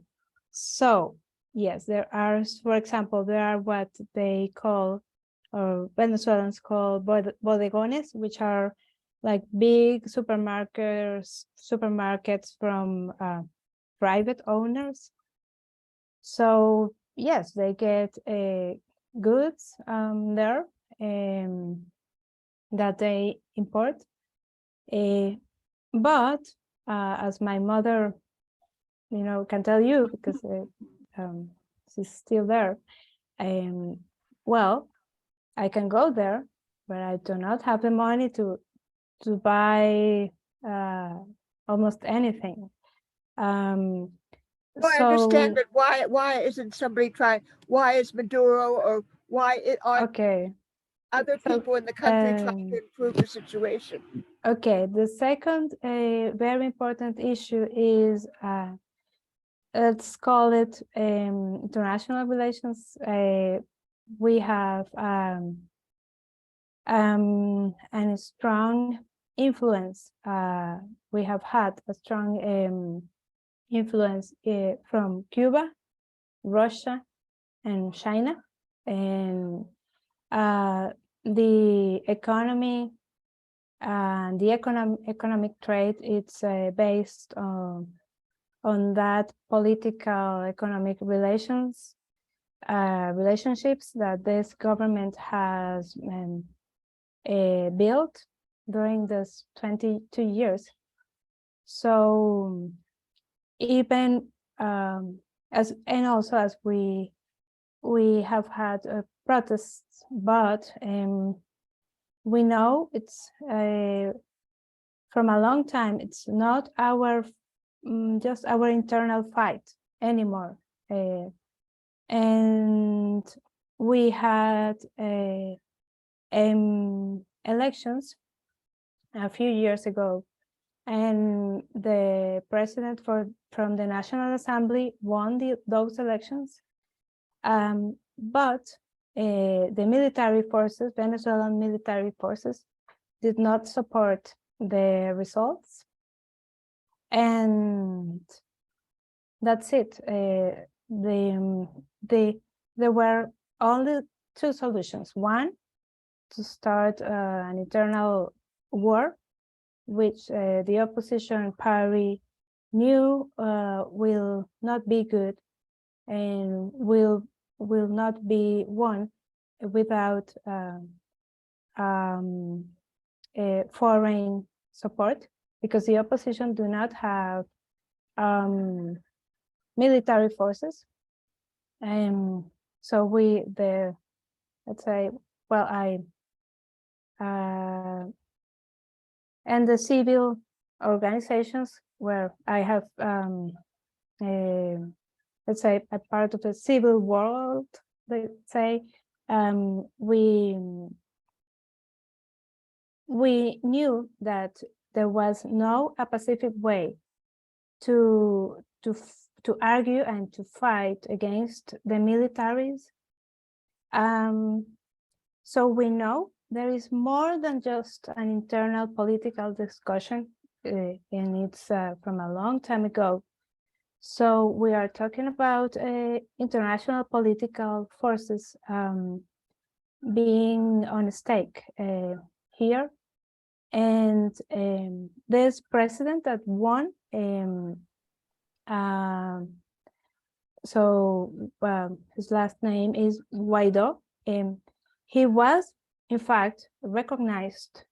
so yes, there are, for example, there are what they call, or Venezuelans call bodegones, which are like big supermarkets from private owners. So yes, they get goods there that they import. But as my mother, can tell you, because she's still there. Well, I can go there, but I do not have the money to buy almost anything. Well, I understand, but why isn't somebody trying? Why is Maduro or why are other people in the country trying to improve the situation? Okay, the second very important issue is let's call it international relations. We have a strong influence. We have had a strong influence from Cuba, Russia, and China, and the economy and the economic trade. It's based on that political economic relationships that this government has built during this 22 years. So even as we have had protests, but we know it's from a long time, it's not our just our internal fight anymore. And we had elections a few years ago, and the president from the National Assembly won those elections. But the military forces, Venezuelan military forces, did not support the results. And that's it. There were only two solutions. One, to start an internal war, which the opposition party knew will not be good and will not be won without foreign support, because the opposition do not have military forces. And so let's say, well, and the civil organizations where I have, let's say, a part of the civil world, let's say, we we knew that there was no a pacific way to argue and to fight against the militaries. So we know there is more than just an internal political discussion, and it's from a long time ago. So we are talking about international political forces being on stake here. And this president that won, his last name is Guaido. He was, in fact, recognized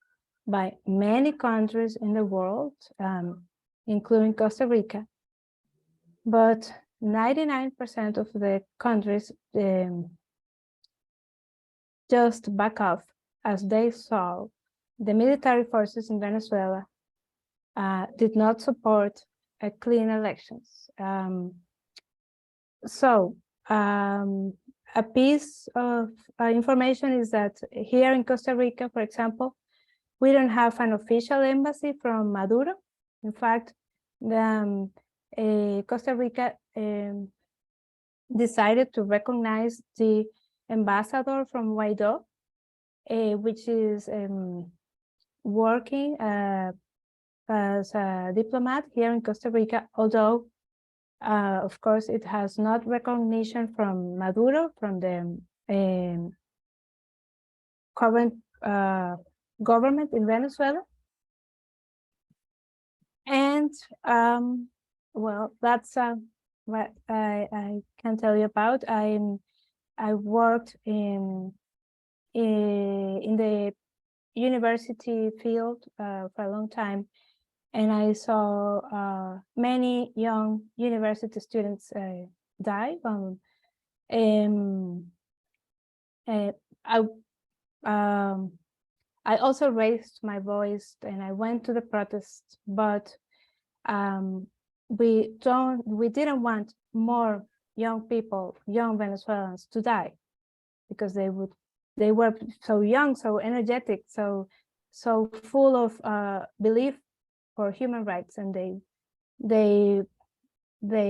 by many countries in the world, including Costa Rica. But 99% of the countries just back off as they saw the military forces in Venezuela did not support clean elections. A piece of information is that here in Costa Rica, for example, we don't have an official embassy from Maduro. In fact, Costa Rica decided to recognize the ambassador from Guaido, which is working as a diplomat here in Costa Rica, although of course it has not recognition from Maduro, from the current government in Venezuela. And well, that's what I can tell you about. I worked in the university field for a long time, and I saw many young university students die. I also raised my voice and I went to the protests, but we didn't want more young people, young Venezuelans to die, because they were so young, so energetic, so full of belief for human rights, and they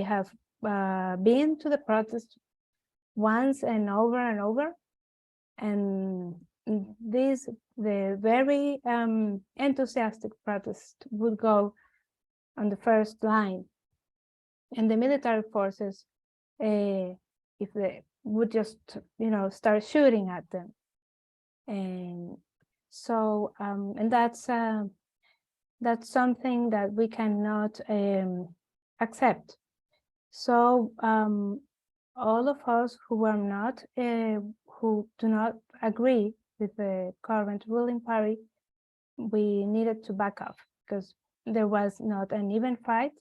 have been to the protest once and over, and the very enthusiastic protest would go on the first line, and the military forces, if they would just start shooting at them. And so and that's something that we cannot accept. So all of us who are not who do not agree with the current ruling party, we needed to back off, because there was not an even fight,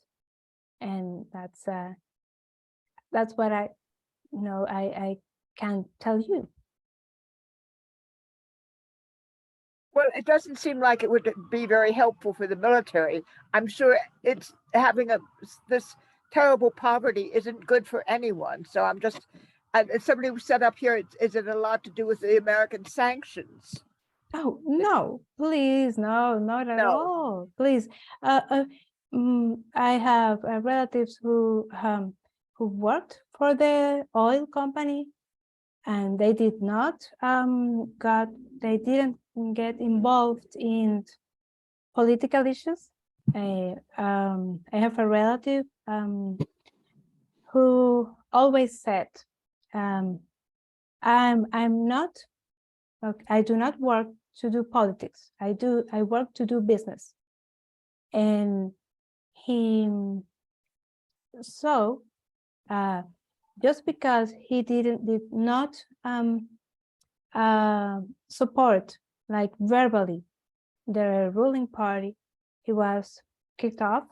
and that's what I can tell you. Well, it doesn't seem like it would be very helpful for the military. I'm sure it's having this terrible poverty isn't good for anyone. So I'm just, somebody who said up here, is it a lot to do with the American sanctions? Oh, no, please, no, not at all. Please. I have relatives who worked for the oil company, and they did not they didn't get involved in political issues. I have a relative who always said, I do not work to do politics. I work to do business. And just because he did not support, like verbally, the ruling party, he was kicked off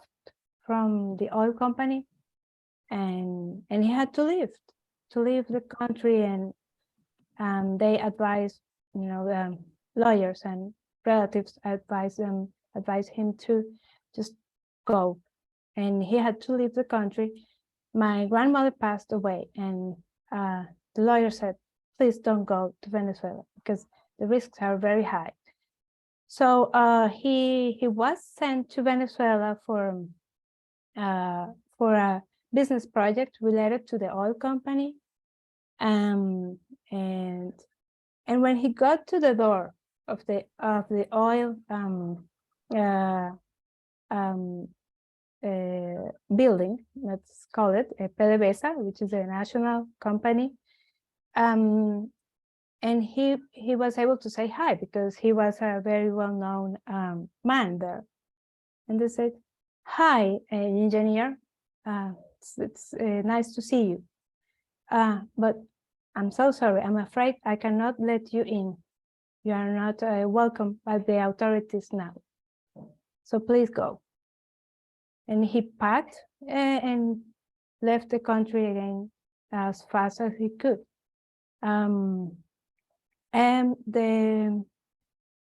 from the oil company, and he had to leave the country, and they advised, lawyers and relatives advised him to just go, and he had to leave the country. My grandmother passed away, and the lawyer said, please don't go to Venezuela, because the risks are very high. So he was sent to Venezuela for a business project related to the oil company, and when he got to the door of the oil building, let's call it a PDVSA, which is a national company, and he was able to say hi because he was a very well-known man there. And they said, "Hi, engineer. It's nice to see you. But I'm so sorry. I'm afraid I cannot let you in. You are not welcome by the authorities now. So please go." And he packed and left the country again as fast as he could. And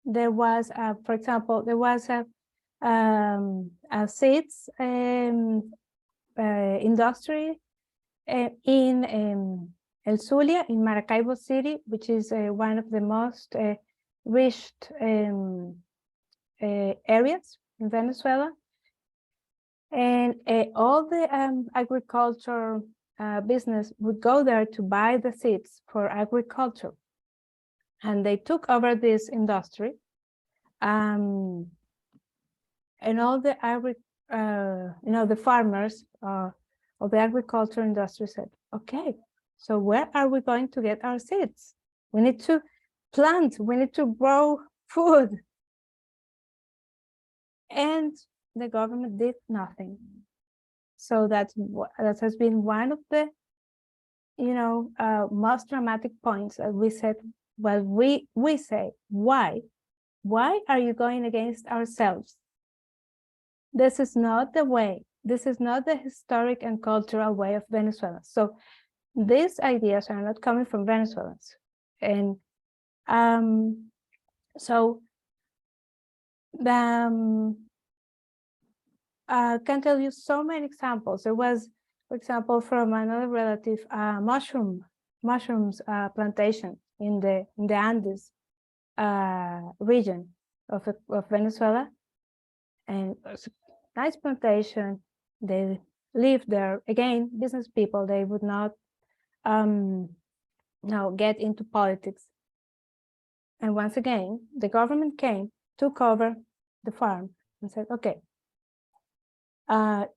there was, for example, there was a seeds industry in El Zulia, in Maracaibo City, which is one of the most reached areas in Venezuela. And all the agriculture business would go there to buy the seeds for agriculture. And they took over this industry. And all the the farmers of the agriculture industry said, "Okay, so where are we going to get our seeds? We need to plant, we need to grow food." And the government did nothing. So that has been one of the most dramatic points that we said. Well, we say, why are you going against ourselves? This is not the way. This is not the historic and cultural way of Venezuela. So these ideas are not coming from Venezuelans. And so I can tell you so many examples. There was, for example, from another relative, mushrooms plantation in the Andes region of Venezuela, and it's a nice plantation. They live there. Again, business people. They would not get into politics. And once again, the government came, took over the farm, and said, "Okay,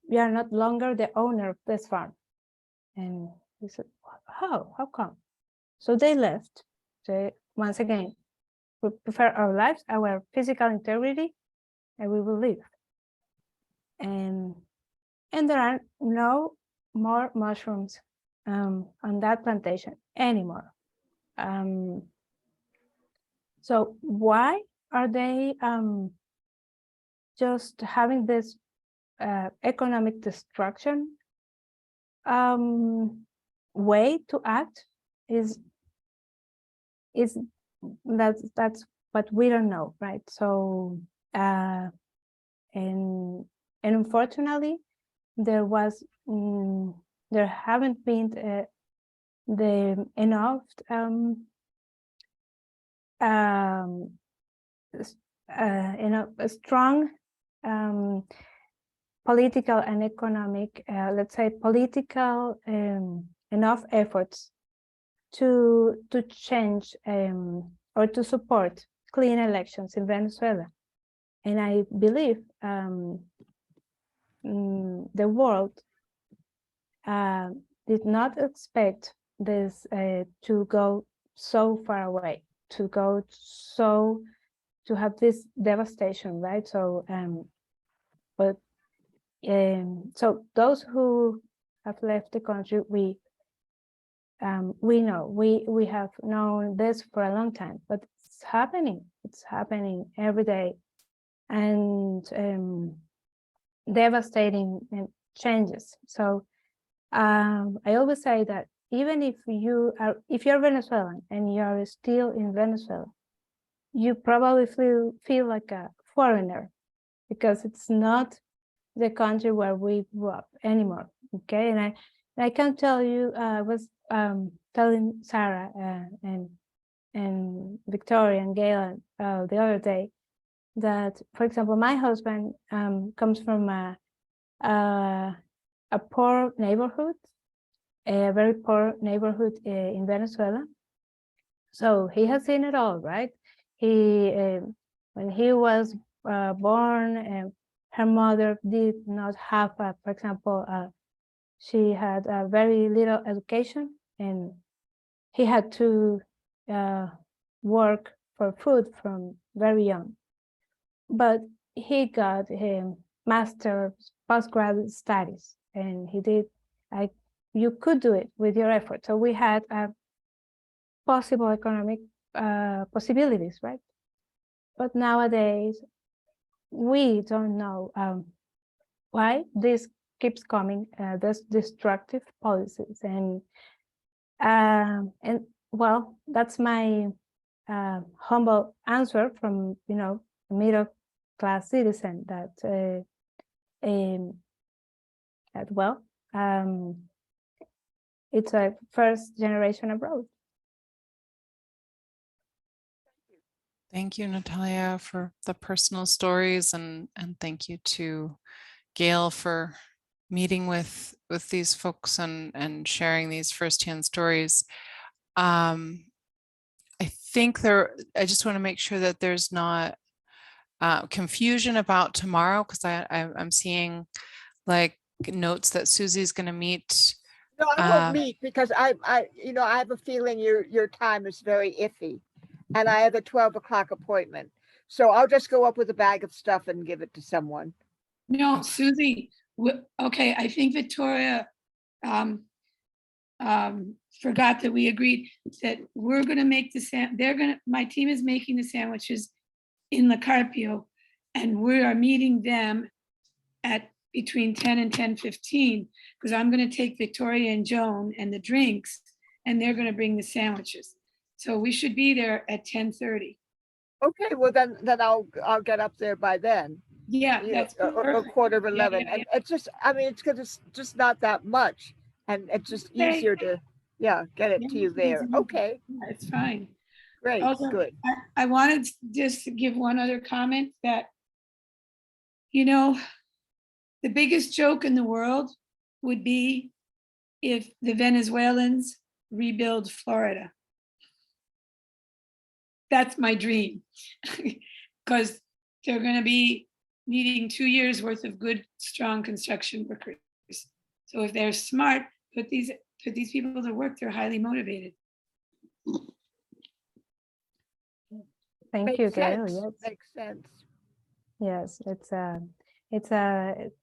we are not longer the owner of this farm." And we said, "How come?" So they left. So once again, we prefer our lives, our physical integrity, and we will leave. And there are no more mushrooms on that plantation anymore. So why are they just having this economic destruction way to act? That's what we don't know, right? So and unfortunately, there haven't been enough a strong political and economic, let's say, political enough efforts to change or to support clean elections in Venezuela. And I believe the world did not expect this to go so far away, to have this devastation, right? So, so those who have left the country, we know, we have known this for a long time, but it's happening every day, and devastating changes. So I always say that even if you're Venezuelan and you are still in Venezuela, you probably feel like a foreigner, because it's not the country where we grew up anymore. Okay, and I can tell you, I was telling Sarah and Victoria and Gail the other day that, for example, my husband comes from a poor neighborhood, a very poor neighborhood in Venezuela. So he has seen it all, right? He, when he was born, her mother did not have, for example, she had very little education, and he had to work for food from very young. But he got him master's postgraduate studies, and he did. You could do it with your effort. So we had possible economic possibilities, right? But nowadays, we don't know why this keeps coming, this destructive policies. And well, that's my humble answer from, a middle class citizen that, well, it's a first generation abroad. Thank you, Natalia, for the personal stories, and thank you to Gail for meeting with these folks and sharing these firsthand stories. I think I just want to make sure that there's not confusion about tomorrow, because I'm seeing like notes that Susie's going to meet. No, I won't meet because I have a feeling your time is very iffy, and I have a 12 o'clock appointment. So I'll just go up with a bag of stuff and give it to someone. No, Susie, okay, I think Victoria forgot that we agreed that we're gonna make my team is making the sandwiches in La Carpio, and we are meeting them at between 10 and 10:15, because I'm gonna take Victoria and Joan and the drinks, and they're gonna bring the sandwiches. So we should be there at 10:30. Okay, well then I'll get up there by then. Yeah, that's or quarter of 11. Yeah. And it's just, I mean, it's just not that much, and it's just easier to, get it to you there. Okay, It's fine. great, Also, good. I wanted just to give one other comment that, the biggest joke in the world would be if the Venezuelans rebuild Florida. That's my dream, because they're going to be needing 2 years worth of good, strong construction workers. So if they're smart, put these people to work. They're highly motivated. Thank you, Gail. Yes. Makes sense. Yes, it's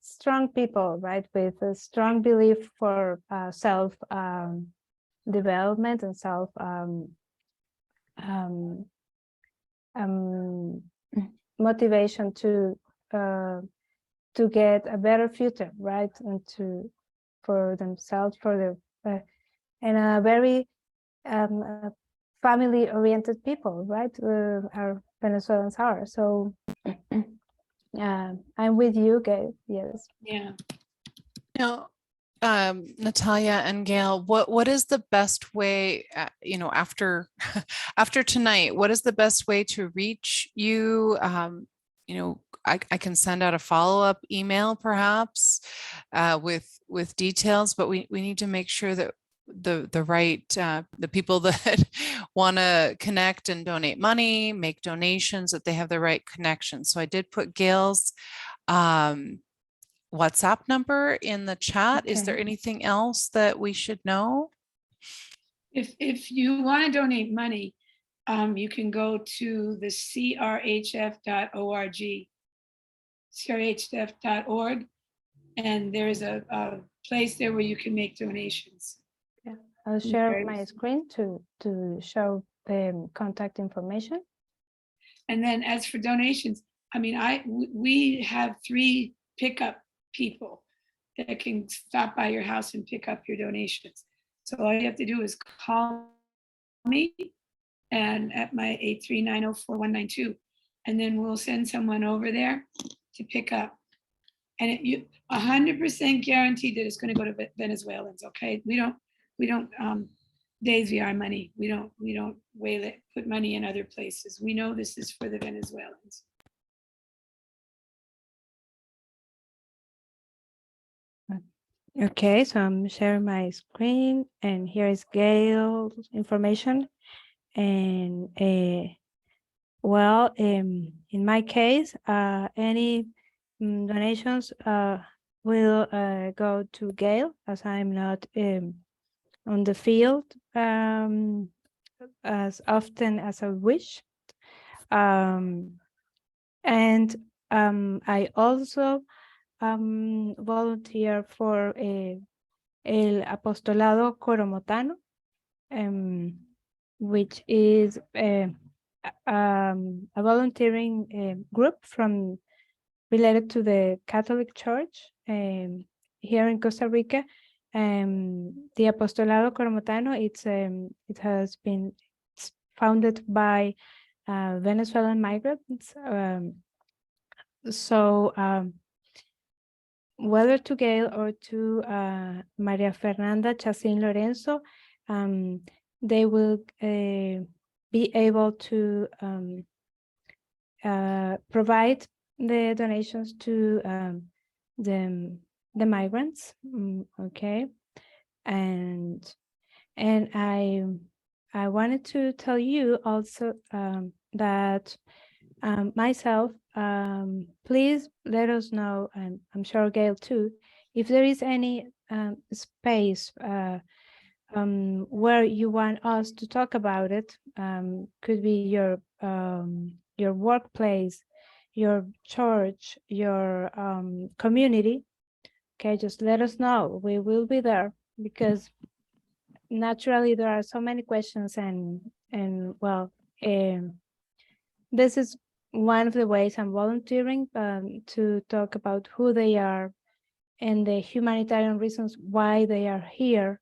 strong people, right, with a strong belief for self development and self motivation to get a better future, right, and for themselves, for their and a very family-oriented people, right? Our Venezuelans are. So I'm with you, Gail. Yes. Yeah. Now, Natalia and Gail, what is the best way, after after tonight, what is the best way to reach you? I can send out a follow-up email perhaps with details, but we need to make sure that the right the people that want to connect and donate money, make donations, that they have the right connection. So I did put Gail's WhatsApp number in the chat. Okay. Is there anything else that we should know? If you want to donate money, you can go to the CRHF.org, CRHF.org, and there's a place there where you can make donations. Yeah, I'll share my screen to show the contact information. And then as for donations, I mean, we have 3 pickup people that can stop by your house and pick up your donations. So all you have to do is call me and at my 839-04192, and then we'll send someone over there to pick up. And you 100% guaranteed that it's going to go to Venezuelans. Okay, we don't days VR money. We don't put money in other places. We know this is for the Venezuelans. Okay, so I'm sharing my screen, and here is Gail's information. And well, in my case, any donations will go to Gail, as I'm not on the field as often as I wish. And I also volunteer for El Apostolado Coromotano, which is a volunteering group related to the Catholic Church here in Costa Rica. The Apostolado Coromotano, it has been founded by Venezuelan migrants. Whether to Gail or to Maria Fernanda Chacín Lorenzo, they will be able to provide the donations to the migrants. Okay, and I wanted to tell you also that myself, please let us know, and I'm sure Gail too, if there is any space where you want us to talk about it. Could be your workplace, your church, your community. Okay, just let us know. We will be there, because naturally there are so many questions, and well, this is one of the ways I'm volunteering to talk about who they are and the humanitarian reasons why they are here.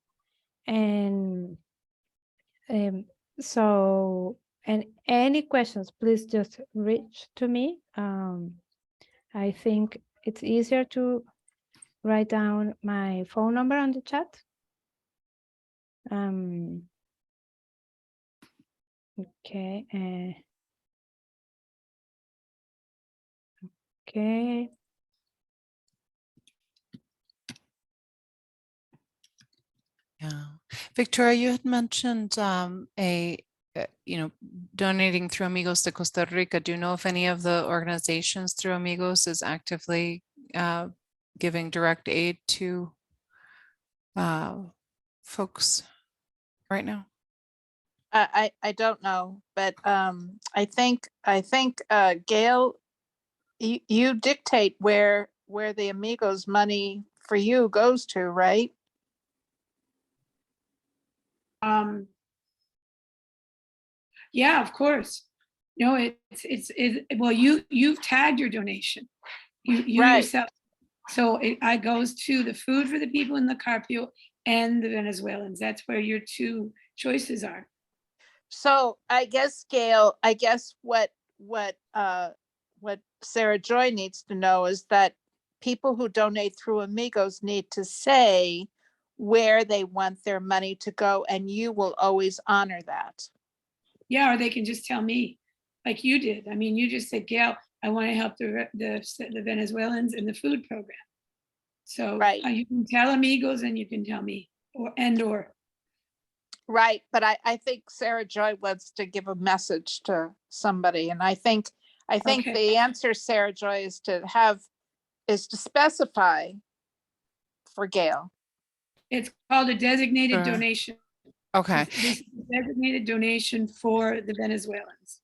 And so, and any questions, please just reach to me. I think it's easier to write down my phone number on the chat. Okay. Okay. Yeah. Victoria, you had mentioned donating through Amigos de Costa Rica. Do you know if any of the organizations through Amigos is actively giving direct aid to folks right now? I don't know, but I think Gail, you dictate where the Amigos money for you goes to, right? Yeah, of course. No, it's well, you've tagged your donation. You Right. yourself. So it goes to the food for the people in the Carpio and the Venezuelans. That's where your two choices are. So I guess, Gail, what Sarah Joy needs to know is that people who donate through Amigos need to say where they want their money to go, and you will always honor that. Yeah, or they can just tell me, like you did. I mean, you just said, Gail, I want to help the Venezuelans in the food program. So right. You can tell Amigos and you can tell me, or. Right, but I think Sarah Joy wants to give a message to somebody, and I think Okay. the answer, Sarah Joy, is to specify for Gail. It's called a designated Sure. donation. Okay. This is a designated donation for the Venezuelans.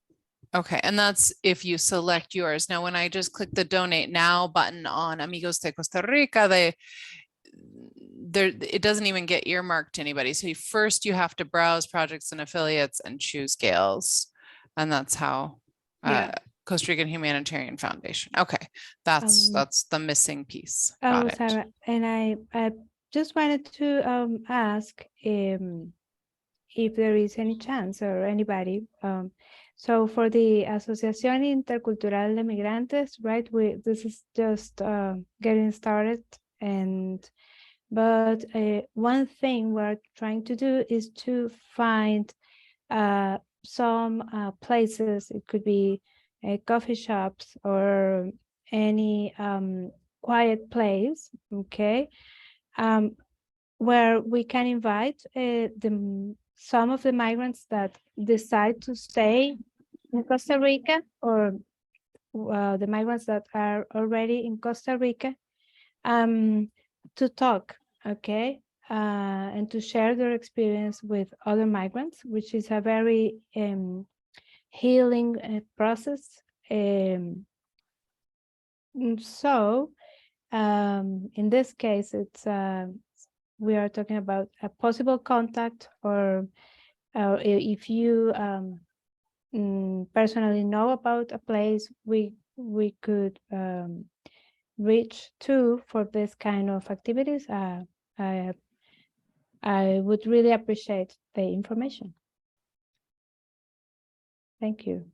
Okay, and that's if you select yours. Now, when I just click the donate now button on Amigos de Costa Rica, it doesn't even get earmarked to anybody. So first you have to browse projects and affiliates and choose Gail's. And that's how Costa Rican Humanitarian Foundation. Okay, that's the missing piece. Got it. Sarah, and I just wanted to ask if there is any chance or anybody. So for the Asociación Intercultural de Migrantes, right? This is just getting started, but one thing we're trying to do is to find some places. It could be coffee shops or any quiet place, okay, where we can invite some of the migrants that decide to stay in Costa Rica, or the migrants that are already in Costa Rica, to talk, okay, and to share their experience with other migrants, which is a very healing process. So in this case, it's we are talking about a possible contact, or if you personally know about a place we could reach to for this kind of activities, I would really appreciate the information. Thank you.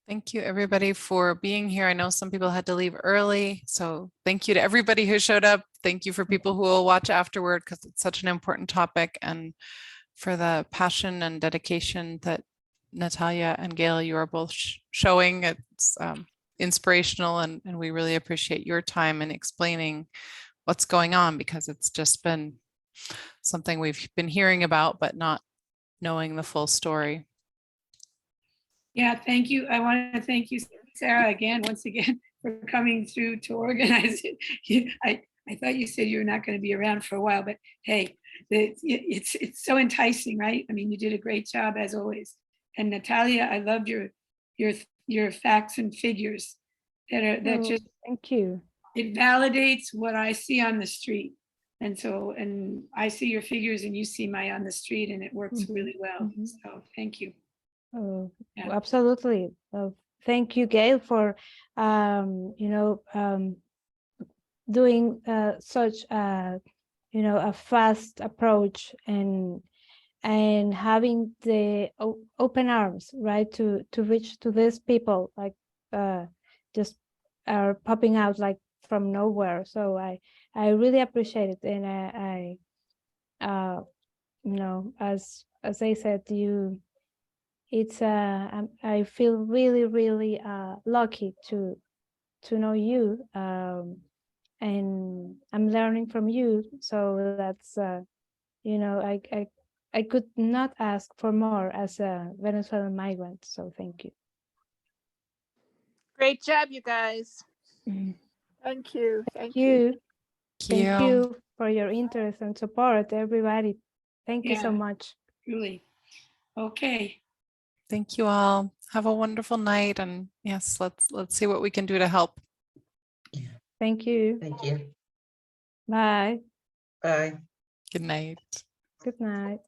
Thank you, everybody, for being here. I know some people had to leave early, so thank you to everybody who showed up. Thank you for people who will watch afterward, because it's such an important topic, and for the passion and dedication that Natalia and Gail, you are both showing. It's inspirational, and we really appreciate your time in explaining what's going on, because it's just been something we've been hearing about, but not knowing the full story. Yeah, thank you. I want to thank you, Sarah, again, once again, for coming through to organize it. I thought you said you were not going to be around for a while, but hey, it's so enticing, right? I mean, you did a great job as always. And Natalia, I loved your facts and figures that just, thank you. It validates what I see on the street. And so, and I see your figures and you see my on the street, and it works really well. So thank you. Oh, Yeah. absolutely. Thank you, Gail, for doing such a fast approach, and having the open arms, right, to reach to these people, like just are popping out like from nowhere. So I really appreciate it, and I as I said, it's I feel really lucky to know you, and I'm learning from you. So that's I could not ask for more as a Venezuelan migrant. So thank you. Great job, you guys. Thank you. Thank you. Thank Thank you for your interest and support, everybody. Thank you so Yeah. much. Truly. Okay. Thank you all. Have a wonderful night, and yes, let's see what we can do to help. Thank you. Thank you. Bye. Bye. Good night. Good night.